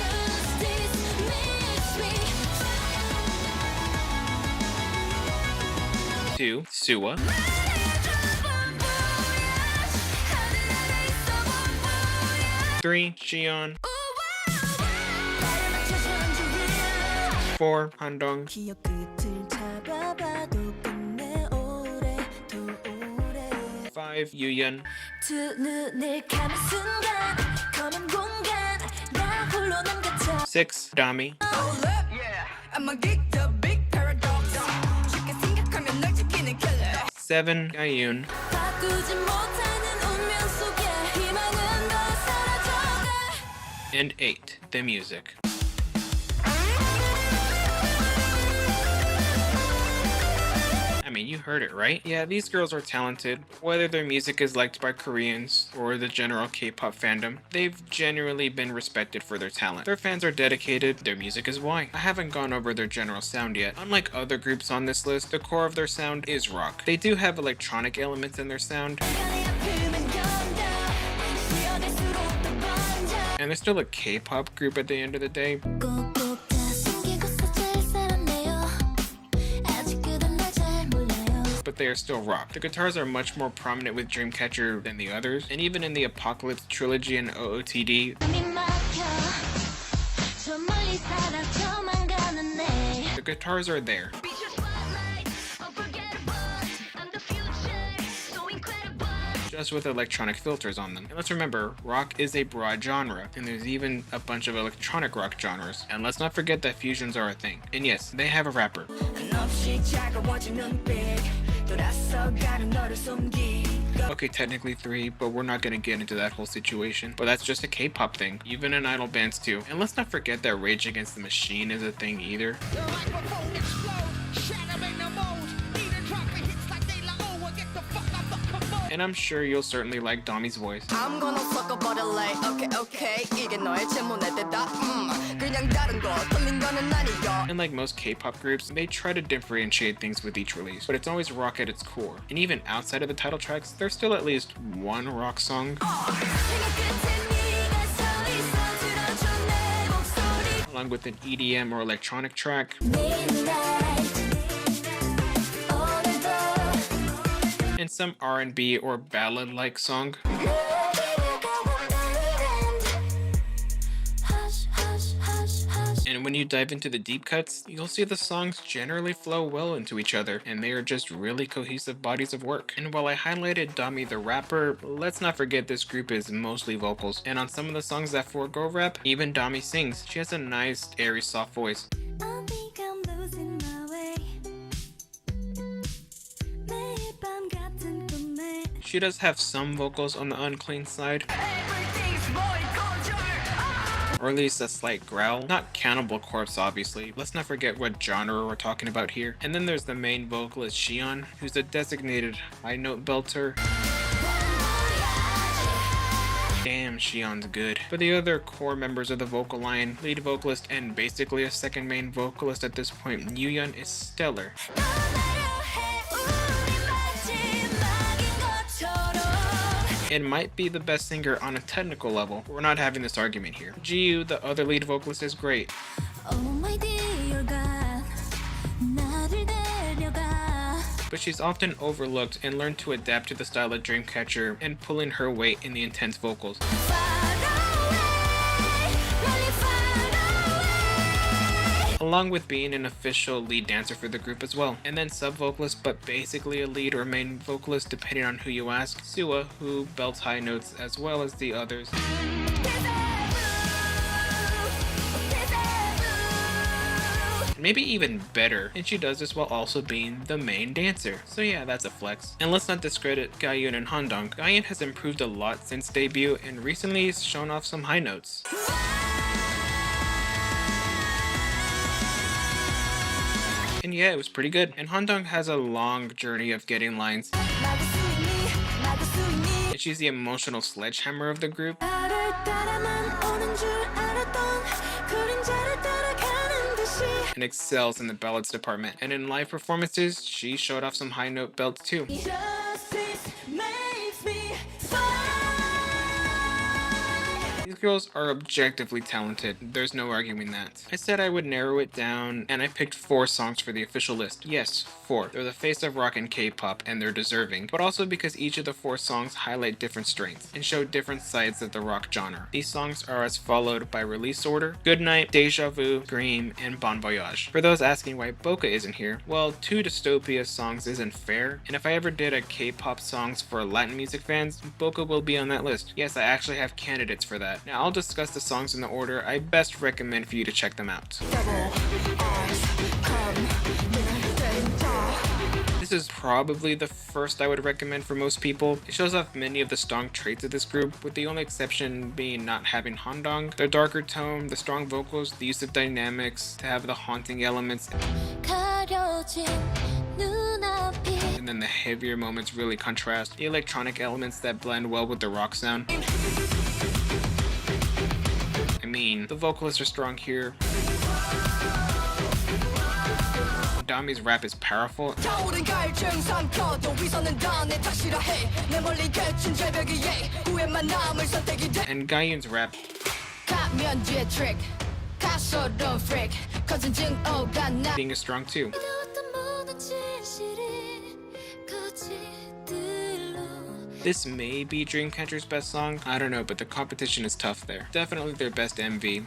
2. Suwa. 3. Xion. 4. Handong. 기억 끝을 잡아봐도 끝내 오래 더 오래 5. Yuyeon. 두 눈을 감은 순간 검은 공간 나 홀로 남겨져 6. Dami. I'm a geek, the big paradox. 쉽게 생각하면 널 지키는 killer. 7. Gayun. 바꾸지 못하는 운명 속에 희망은 더 사라져가 And 8. The Music. I mean, you heard it, right? Yeah, these girls are talented. Whether their music is liked by Koreans or the general K-pop fandom, they've generally been respected for their talent. Their fans are dedicated, their music is why. I haven't gone over their general sound yet. Unlike other groups on this list, the core of their sound is rock. They do have electronic elements in their sound, and they're still a K-pop group at the end of the day. 꼭꼭 다 숨기고 살 살았네요 아직 그댄 날 잘 몰라요 But they are still rock. The guitars are much more prominent with Dreamcatcher than the others, and even in the Apocalypse trilogy and OOTD, 숨이 막혀 저 멀리 사라져만 가는 내 the guitars are there. Just with electronic filters on them. And let's remember, rock is a broad genre, and there's even a bunch of electronic rock genres. And let's not forget that fusions are a thing. And yes, they have a rapper. 한없이 차가워지는 빛 돌아서가는 너를 숨기고 Okay, technically 3, but we're not gonna get into that whole situation. But that's just a K-pop thing, even in idol bands too. And let's not forget that Rage Against the Machine is a thing either. The microphone explode, shatter in the mode. Either dropping hits like they like, oh, get the fuck out the commode. And I'm sure you'll certainly like Dami's voice. I'm gonna suck up all the light. Okay, okay. 이게 너의 질문에 대답. 그냥 다른 거 틀린 거는 아니야. And like most K-pop groups, they try to differentiate things with each release, but it's always rock at its core. And even outside of the title tracks, there's still at least one rock song, along with an EDM or electronic track, and some R&B or ballad-like song. And when you dive into the deep cuts, you'll see the songs generally flow well into each other, and they are just really cohesive bodies of work. And while I highlighted Dami the rapper, let's not forget this group is mostly vocals. And on some of the songs that forego rap, even Dami sings. She has a nice, airy, soft voice. I think I'm losing my way 매일 밤 같은 꿈에 She does have some vocals on the unclean side, Everything's boy culture. or at least a slight growl. Not Cannibal Corpse, obviously. Let's not forget what genre we're talking about here. And then there's the main vocalist, Xion, who's a designated high note belter. Damn, Xion's good. But the other core members of the vocal line, lead vocalist and basically a second main vocalist at this point, Yuyeon, is stellar. It might be the best singer on a technical level. We're not having this argument here. GU, the other lead vocalist, is great. Oh my dear God 나를 데려가 But she's often overlooked and learned to adapt to the style of Dreamcatcher and pull in her weight in the intense vocals. Along with being an official lead dancer for the group as well. And then sub-vocalist, but basically a lead or main vocalist depending on who you ask, Suwa, who belts high notes as well as the others. Maybe even better, and she does this while also being the main dancer. So yeah, that's a flex. And let's not discredit Gayun and Handong. Gayun has improved a lot since debut and recently has shown off some high notes. And yeah, it was pretty good. And Handong has a long journey of getting lines. And she's the emotional sledgehammer of the group. And excels in the ballads department. And in live performances, she showed off some high note belts too. Both girls are objectively talented, there's no arguing that. I said I would narrow it down, and I picked 4 songs for the official list. Yes, 4. They're the face of rock and K-pop, and they're deserving, but also because each of the 4 songs highlight different strengths and show different sides of the rock genre. These songs are as followed by release order: Goodnight, Deja Vu, Scream, and Bon Voyage. For those asking why Boca isn't here, well, 2 Dystopia songs isn't fair, and if I ever did a K-pop songs for Latin music fans, Boca will be on that list. Yes, I actually have candidates for that. Now I'll discuss the songs in the order I best recommend for you to check them out. This is probably the first I would recommend for most people. It shows off many of the strong traits of this group, with the only exception being not having Handong. The darker tone, the strong vocals, the use of dynamics to have the haunting elements, and then the heavier moments really contrast. The electronic elements that blend well with the rock sound. I mean, the vocalists are strong here. Dami's rap is powerful. And Gayun's rap being is strong too. This may be Dreamcatcher's best song, I don't know, but the competition is tough there. Definitely their best MV.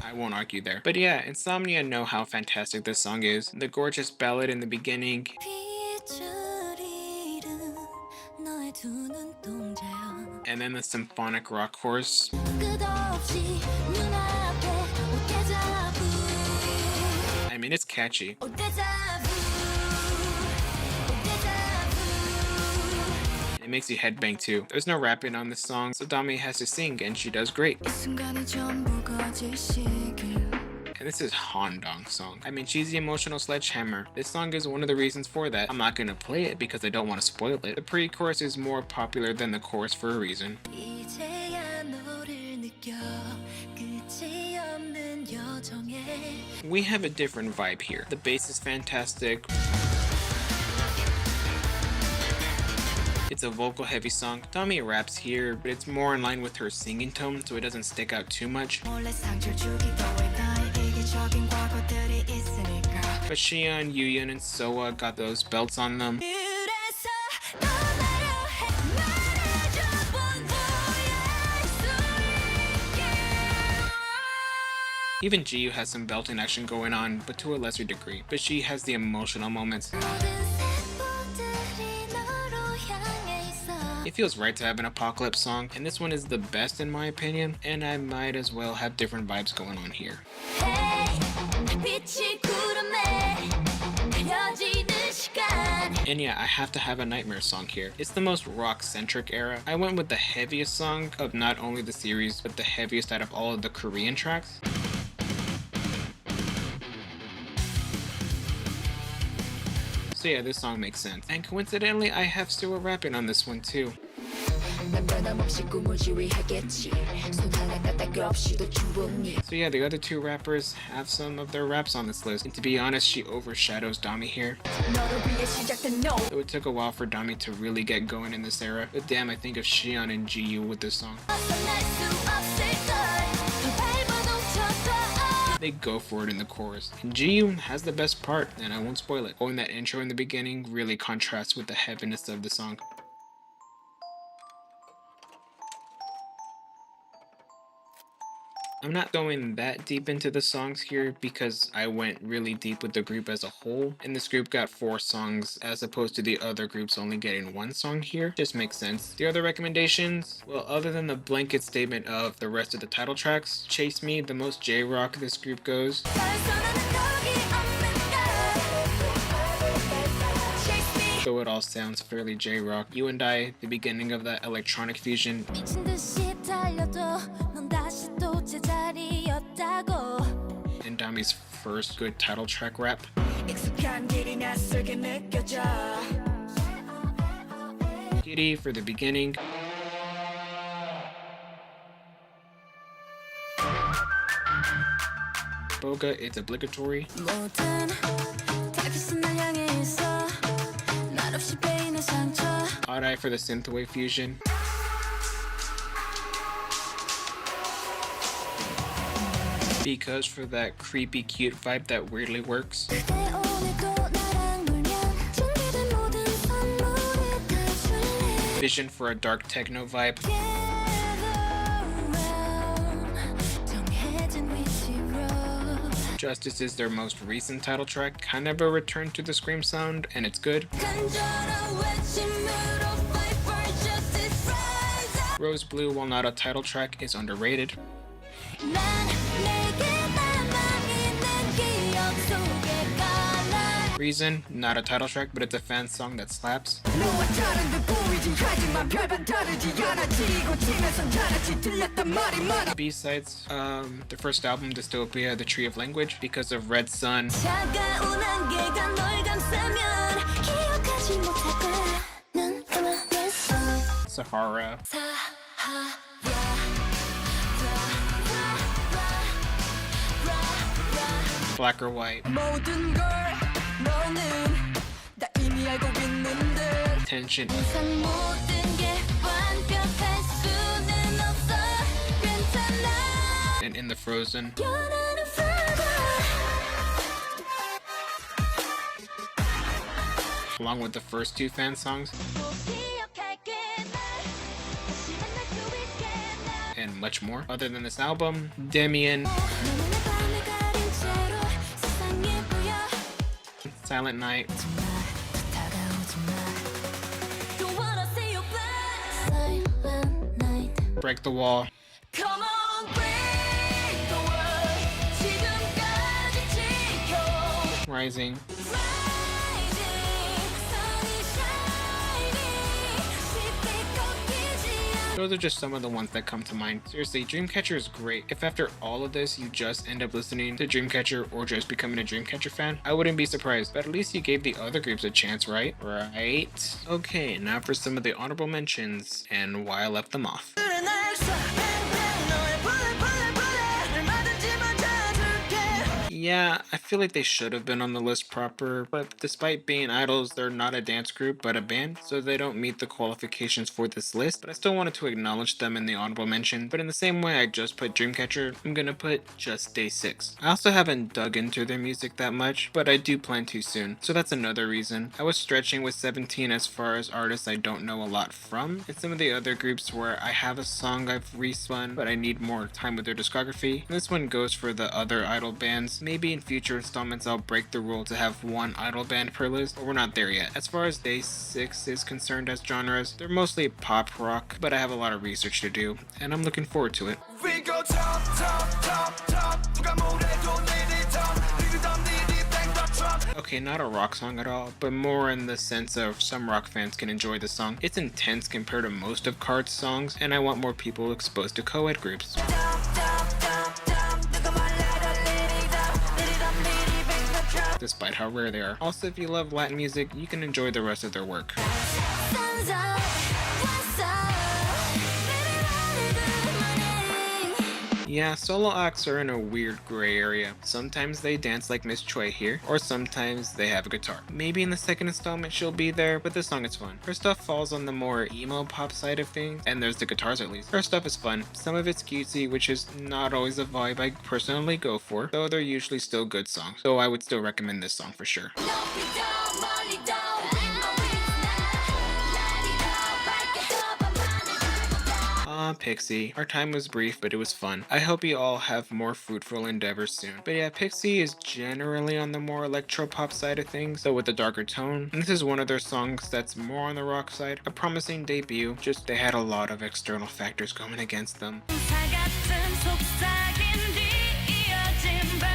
I won't argue there. But yeah, Insomnia know how fantastic this song is. The gorgeous ballad in the beginning, and then the symphonic rock chorus. I mean, it's catchy. It makes you headbang too. There's no rapping on this song, so Dami has to sing, and she does great. And this is Handong's song. I mean, she's the emotional sledgehammer. This song is one of the reasons for that. I'm not gonna play it because I don't want to spoil it. The pre-chorus is more popular than the chorus for a reason. We have a different vibe here. The bass is fantastic. It's a vocal heavy song. Dami raps here, but it's more in line with her singing tone, so it doesn't stick out too much. But Xion, Yuyun, and Soa got those belts on them. Even Jiu has some belting action going on, but to a lesser degree. But she has the emotional moments. It feels right to have an apocalypse song, and this one is the best in my opinion, and I might as well have different vibes going on here. And yeah, I have to have a Nightmare song here. It's the most rock-centric era. I went with the heaviest song of not only the series, but the heaviest out of all of the Korean tracks. So yeah, this song makes sense. And coincidentally, I have Soa rapping on this one too. So yeah, the other 2 rappers have some of their raps on this list. And to be honest, she overshadows Dami here. So it took a while for Dami to really get going in this era. But damn, I think of Xion and Jiu with this song. They go for it in the chorus. And Jiu has the best part, and I won't spoil it. Going that intro in the beginning really contrasts with the heaviness of the song. I'm not going that deep into the songs here because I went really deep with the group as a whole, and this group got 4 songs as opposed to the other groups only getting 1 song here. Just makes sense. The other recommendations, well, other than the blanket statement of the rest of the title tracks, Chase Me, the most J-rock this group goes. So it all sounds fairly J-rock. You and I, the beginning of that electronic fusion. And Dami's first good title track rap. Kitty for the beginning. Boga, it's obligatory. 말없이 베이는 상처 Odd-Eye for the synthwave fusion. Because for that creepy cute vibe that weirdly works. 그대 오늘도 나랑 놀면 준비된 모든 선물을 다 줄래 Vision for a dark techno vibe. 정해진 위치로 Justice is their most recent title track, kind of a return to the scream sound, and it's good. 간절한 외침으로 fight for justice rise up Rose Blue, while not a title track, is underrated. 난 내게 남아있는 기억 속에 가라 Reason, not a title track, but it's a fan song that slaps. 너와 다른 듯 보이진 하지만 별반 다르지 않아 지고 치면선 다르지 들렸단 말이 많아 B-sides, the first album, Dystopia, The Tree of Language, because of Red Sun, 차가운 안개가 널 감싸면 기억하지 못할 거야 난 그만했어 Sahara, Black or White, 모든 걸 너는 다 이미 알고 있는데 Tension, 이상 모든 게 완벽할 수는 없어 괜찮아 and In the Frozen. 변하는 사과 Along with the first two fan songs, 꼭 기억할게 날 다시 만날 수 있게 날 and much more. Other than this album, Demian, 너는 내 밤을 가린 채로 세상에 보여 Silent Night, 다가오지 마 Don't wanna see you black Silent night Break the Wall, Come on break the world 지금까지 지켜 Rising, Rising sunny shining 쉽게 꺾이지 않아 Those are just some of the ones that come to mind. Seriously, Dreamcatcher is great. If after all of this you just end up listening to Dreamcatcher or just becoming a Dreamcatcher fan, I wouldn't be surprised. But at least you gave the other groups a chance, right? Right? Okay, now for some of the honorable mentions and why I left them off. 그래 날 쏴 뱅뱅 너의 불에 얼마든지만 찾을게 Yeah, I feel like they should have been on the list proper, but despite being idols, they're not a dance group but a band, so they don't meet the qualifications for this list, but I still wanted to acknowledge them in the honorable mention. But in the same way I just put Dreamcatcher, I'm gonna put just Day 6. I also haven't dug into their music that much, but I do plan to soon, so that's another reason. I was stretching with 17 as far as artists I don't know a lot from, and some of the other groups where I have a song I've respun, but I need more time with their discography. And this one goes for the other idol bands. Maybe in future installments I'll break the rule to have one idol band per list, but we're not there yet. As far as Day 6 is concerned as genres, they're mostly pop rock, but I have a lot of research to do, and I'm looking forward to it. We go top top top top 누가 뭐래도 니네 top 리듬 니네 땡 the top Okay, not a rock song at all, but more in the sense of some rock fans can enjoy the song. It's intense compared to most of Card's songs, and I want more people exposed to co-ed groups. top top top 누가 말해도 니네 top Despite how rare they are. Also, if you love Latin music, you can enjoy the rest of their work. Sun's up, what's up? Yeah, solo acts are in a weird gray area. Sometimes they dance like Miss Choi here, or sometimes they have a guitar. Maybe in the second installment she'll be there, but this song is fun. Her stuff falls on the more emo pop side of things, and there's the guitars at least. Her stuff is fun. Some of it's cutesy, which is not always a vibe I personally go for, though they're usually still good songs. So I would still recommend this song for sure. 높이 더 멀리 더 With my wings now 날이 더 밝게 더 밤하늘 불보다 Pixie. Our time was brief, but it was fun. I hope you all have more fruitful endeavors soon. But yeah, Pixie is generally on the more electro-pop side of things, though with a darker tone. And this is one of their songs that's more on the rock side. A promising debut, just they had a lot of external factors going against them. 사 같은 속삭임 뒤이어진 밤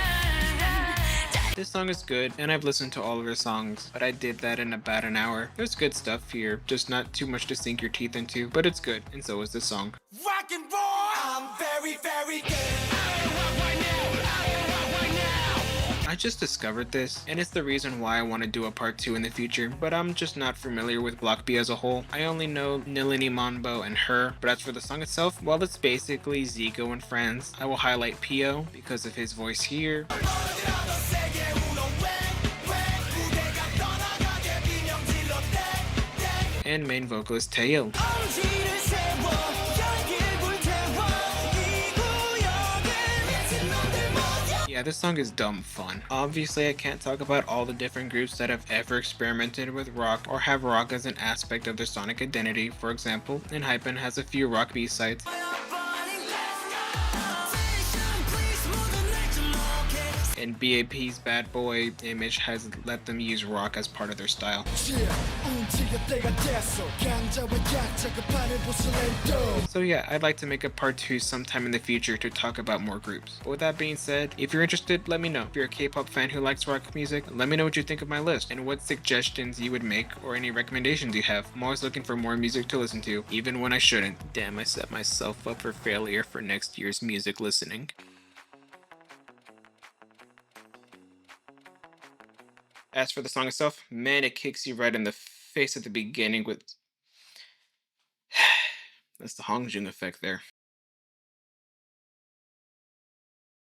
This song is good, and I've listened to all of her songs, but I did that in about an hour. There's good stuff here, just not too much to sink your teeth into, but it's good, and so is this song. rock and roll I'm very very good I just discovered this, and it's the reason why I want to do a part 2 in the future, but I'm just not familiar with Block B as a whole. I only know Nilini Monbo and Her, but as for the song itself, well, it's basically Zico and friends. I will highlight Pio because of his voice here. and main vocalist Taeil. 엄지를 세워 열길 불태워 이 구역에 미친 놈들 모여. Yeah, this song is dumb fun. Obviously, I can't talk about all the different groups that have ever experimented with rock or have rock as an aspect of their sonic identity. For example, Enhypen has a few rock B-sides. And BAP's Bad Boy image has let them use rock as part of their style. So yeah, I'd like to make a part 2 sometime in the future to talk about more groups. But with that being said, if you're interested, let me know. If you're a K-pop fan who likes rock music, let me know what you think of my list and what suggestions you would make or any recommendations you have. I'm always looking for more music to listen to, even when I shouldn't. Damn, I set myself up for failure for next year's music listening. As for the song itself, man, it kicks you right in the face at the beginning with... That's the Hongjung effect there.